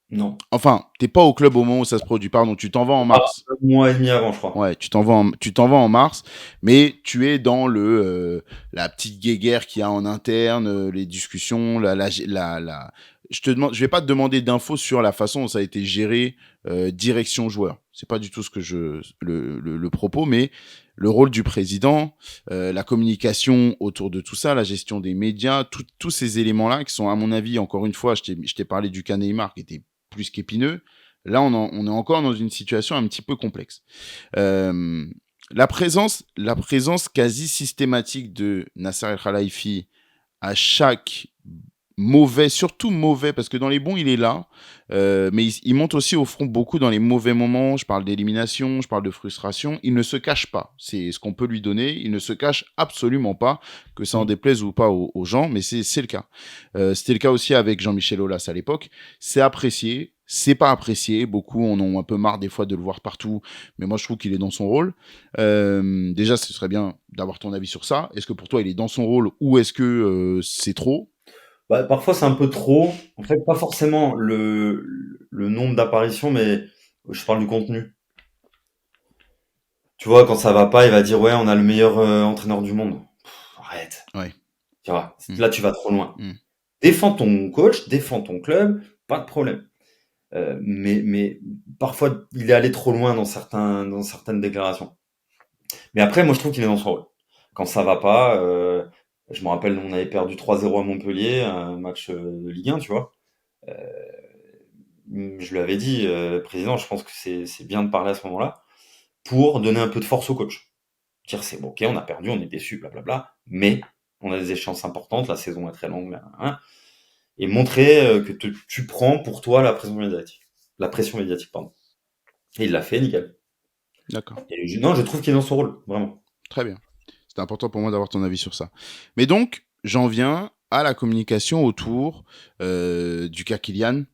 Non. Enfin, t'es pas au club au moment où ça se produit, pardon, tu t'en vas en Ah, mars. un mois et demi avant, je crois. Ouais, tu t'en vas en mars, mais tu es dans la petite guéguerre qu'il y a en interne, les discussions, je vais pas te demander d'infos sur la façon dont ça a été géré direction joueur. C'est pas du tout ce que le propos, mais le rôle du président, la communication autour de tout ça, la gestion des médias, tous ces éléments-là qui sont, à mon avis, encore une fois, je t'ai parlé du cas Neymar qui était plus qu'épineux. Là, on est encore dans une situation un petit peu complexe. Euh, la présence quasi systématique de Nasser El Khelaifi à chaque mauvais, surtout mauvais, parce que dans les bons, il est là, mais il monte aussi au front beaucoup dans les mauvais moments. Je parle d'élimination, je parle de frustration. Il ne se cache pas. C'est ce qu'on peut lui donner. Il ne se cache absolument pas, que ça en Mm. déplaise ou pas aux gens, mais c'est le cas. C'était le cas aussi avec Jean-Michel Aulas à l'époque. C'est apprécié. C'est pas apprécié. Beaucoup en ont un peu marre des fois de le voir partout, mais moi je trouve qu'il est dans son rôle. Déjà, ce serait bien d'avoir ton avis sur ça. Est-ce que pour toi il est dans son rôle ou est-ce que c'est trop? Bah, parfois, c'est un peu trop. En fait, pas forcément le nombre d'apparitions, mais je parle du contenu. Tu vois, quand ça va pas, il va dire, ouais, on a le meilleur entraîneur du monde. Arrête. Ouais. Tu vois, Mm. là, tu vas trop loin. Mm. Défends ton coach, défends ton club, pas de problème. Mais parfois, il est allé trop loin dans certaines déclarations. Mais après, moi, je trouve qu'il est dans son rôle. Quand ça va pas, je me rappelle, on avait perdu 3-0 à Montpellier, un match de Ligue 1, tu vois. Euh, je lui avais dit, président, je pense que c'est bien de parler à ce moment-là pour donner un peu de force au coach. Dire, c'est bon, ok, on a perdu, on est déçu, blablabla, mais on a des échéances importantes, la saison est très longue, là, hein, et montrer que tu prends pour toi la pression médiatique. La pression médiatique, pardon. Et il l'a fait, nickel. D'accord. Et non, je trouve qu'il est dans son rôle, vraiment. Très bien. C'est important pour moi d'avoir ton avis sur ça. Mais donc, j'en viens à la communication autour du cas Kylian,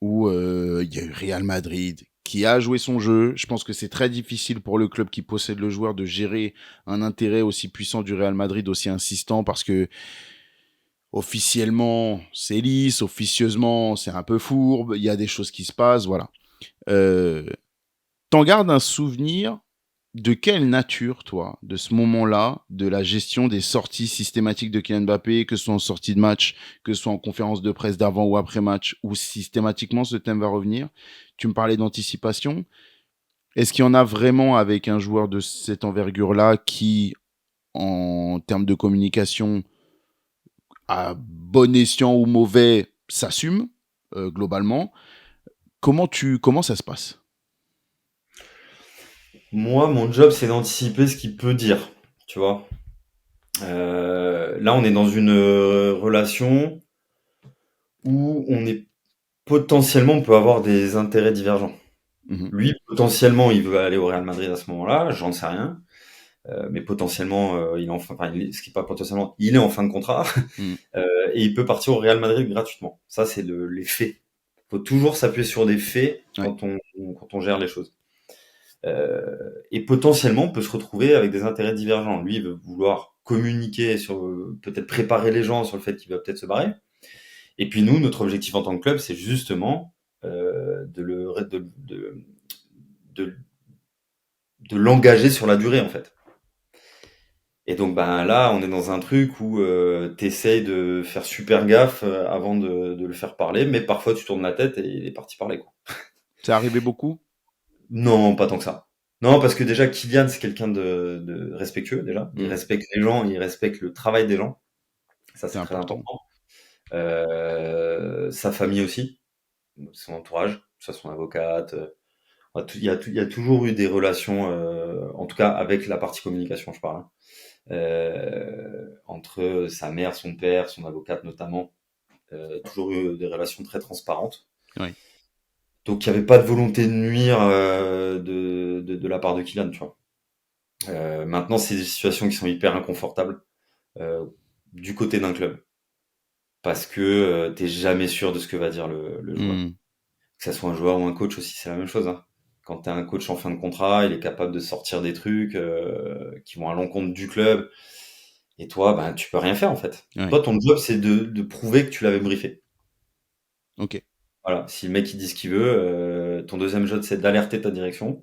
où il y a eu Real Madrid qui a joué son jeu. Je pense que c'est très difficile pour le club qui possède le joueur de gérer un intérêt aussi puissant du Real Madrid, aussi insistant, parce que officiellement, c'est lisse, officieusement, c'est un peu fourbe, il y a des choses qui se passent, voilà. Euh, T'en gardes un souvenir de quelle nature, toi, de ce moment-là, de la gestion des sorties systématiques de Kylian Mbappé, que ce soit en sortie de match, que ce soit en conférence de presse d'avant ou après match, où systématiquement ce thème va revenir? Tu me parlais d'anticipation. Est-ce qu'il y en a vraiment avec un joueur de cette envergure-là qui, en termes de communication, à bon escient ou mauvais, s'assume globalement? Comment ça se passe? Moi, mon job, c'est d'anticiper ce qu'il peut dire, tu vois. Là, on est dans une relation où potentiellement, on peut avoir des intérêts divergents. Mhm. Lui, potentiellement, il veut aller au Real Madrid à ce moment-là, j'en sais rien. Mais potentiellement, il est ce qui est pas potentiellement, il est en fin de contrat Mhm. et il peut partir au Real Madrid gratuitement. Ça, c'est les faits. Il faut toujours s'appuyer sur des faits Ouais. quand on gère les choses. Et potentiellement, on peut se retrouver avec des intérêts divergents. Lui, il veut vouloir communiquer sur, peut-être préparer les gens sur le fait qu'il va peut-être se barrer. Et puis nous, notre objectif en tant que club, c'est justement de, de l'engager sur la durée, en fait. Et donc, ben là, on est dans un truc où t'essayes de faire super gaffe avant de le faire parler, mais parfois tu tournes la tête et il est parti parler, quoi. C'est arrivé beaucoup? Non, pas tant que ça. Non, parce que déjà, Kylian, c'est quelqu'un de respectueux, déjà. Il Mhm. respecte les gens, il respecte le travail des gens. Ça, C'est c'est très important. important. Sa famille aussi, son entourage, que ce soit son avocate. Il y a toujours eu des relations, en tout cas avec la partie communication, je parle, hein, entre sa mère, son père, son avocate notamment. Toujours eu des relations très transparentes. Oui. Donc il n'y avait pas de volonté de nuire de la part de Kylian, tu vois. Maintenant, c'est des situations qui sont hyper inconfortables euh, du côté d'un club. Parce que t'es jamais sûr de ce que va dire le joueur. Mhm. Que ça soit un joueur ou un coach aussi, c'est la même chose, hein. Quand t'as un coach en fin de contrat, il est capable de sortir des trucs qui vont à l'encontre du club. Et toi, ben, tu peux rien faire en fait. Ouais. Toi, ton job, c'est de prouver que tu l'avais briefé. Ok. Voilà, si le mec il dit ce qu'il veut, ton deuxième job c'est d'alerter ta direction.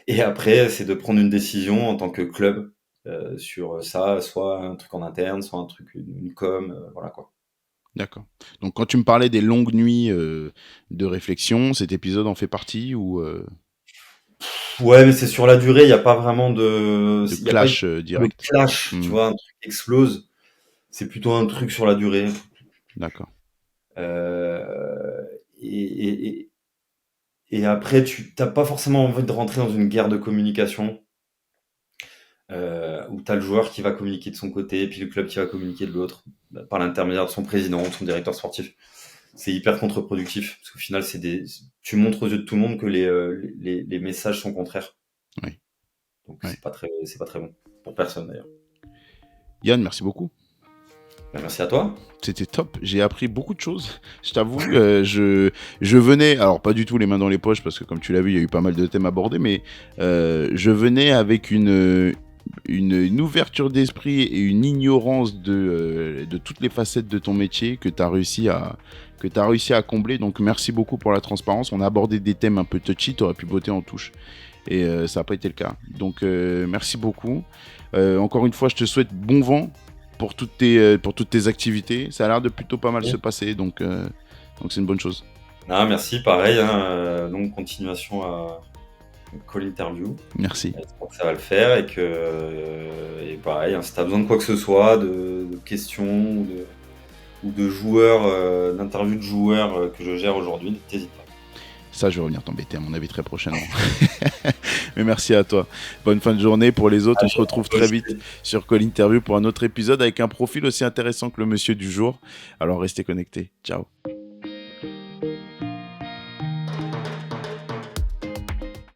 Et après, c'est de prendre une décision en tant que club sur ça, soit un truc en interne, soit un truc, une com, voilà quoi. D'accord. Donc quand tu me parlais des longues nuits de réflexion, cet épisode en fait partie ou Ouais, mais c'est sur la durée, il n'y a pas vraiment de il y a pas eu clash de direct? clash, tu Mhm. vois, un truc explose. C'est plutôt un truc sur la durée. D'accord. Euh, et, et, et et après, tu t'as pas forcément envie de rentrer dans une guerre de communication où tu as le joueur qui va communiquer de son côté, et puis le club qui va communiquer de l'autre, par l'intermédiaire de son président, de son directeur sportif. C'est hyper contre-productif, parce qu'au final, tu montres aux yeux de tout le monde que les messages sont contraires. Oui. Donc Ouais. c'est pas très bon. Pour personne d'ailleurs. Yann, merci beaucoup. Ben, merci à toi. C'était top. J'ai appris beaucoup de choses. Je t'avoue, je venais, alors pas du tout les mains dans les poches parce que comme tu l'as vu, il y a eu pas mal de thèmes abordés, mais je venais avec une ouverture d'esprit et une ignorance de toutes les facettes de ton métier que tu as réussi à combler. Donc merci beaucoup pour la transparence. On a abordé des thèmes un peu touchy, tu aurais pu botter en touche. Et ça n'a pas été le cas. Donc merci beaucoup. Encore une fois, je te souhaite bon vent pour toutes tes activités. Ça a l'air de plutôt pas mal se passer. Donc c'est une bonne chose. Ah, merci, pareil. Hein, donc, continuation à call interview. Merci. J'espère que ça va le faire et pareil, hein, si tu as besoin de quoi que ce soit, de questions ou de joueurs, d'interviews de joueurs que je gère aujourd'hui, n'hésite pas. Ça, je vais revenir t'embêter, à mon avis, très prochainement. Mais merci à toi. Bonne fin de journée. Pour les autres, on se retrouve très vite sur Call Interview pour un autre épisode avec un profil aussi intéressant que le monsieur du jour. Alors, restez connectés. Ciao.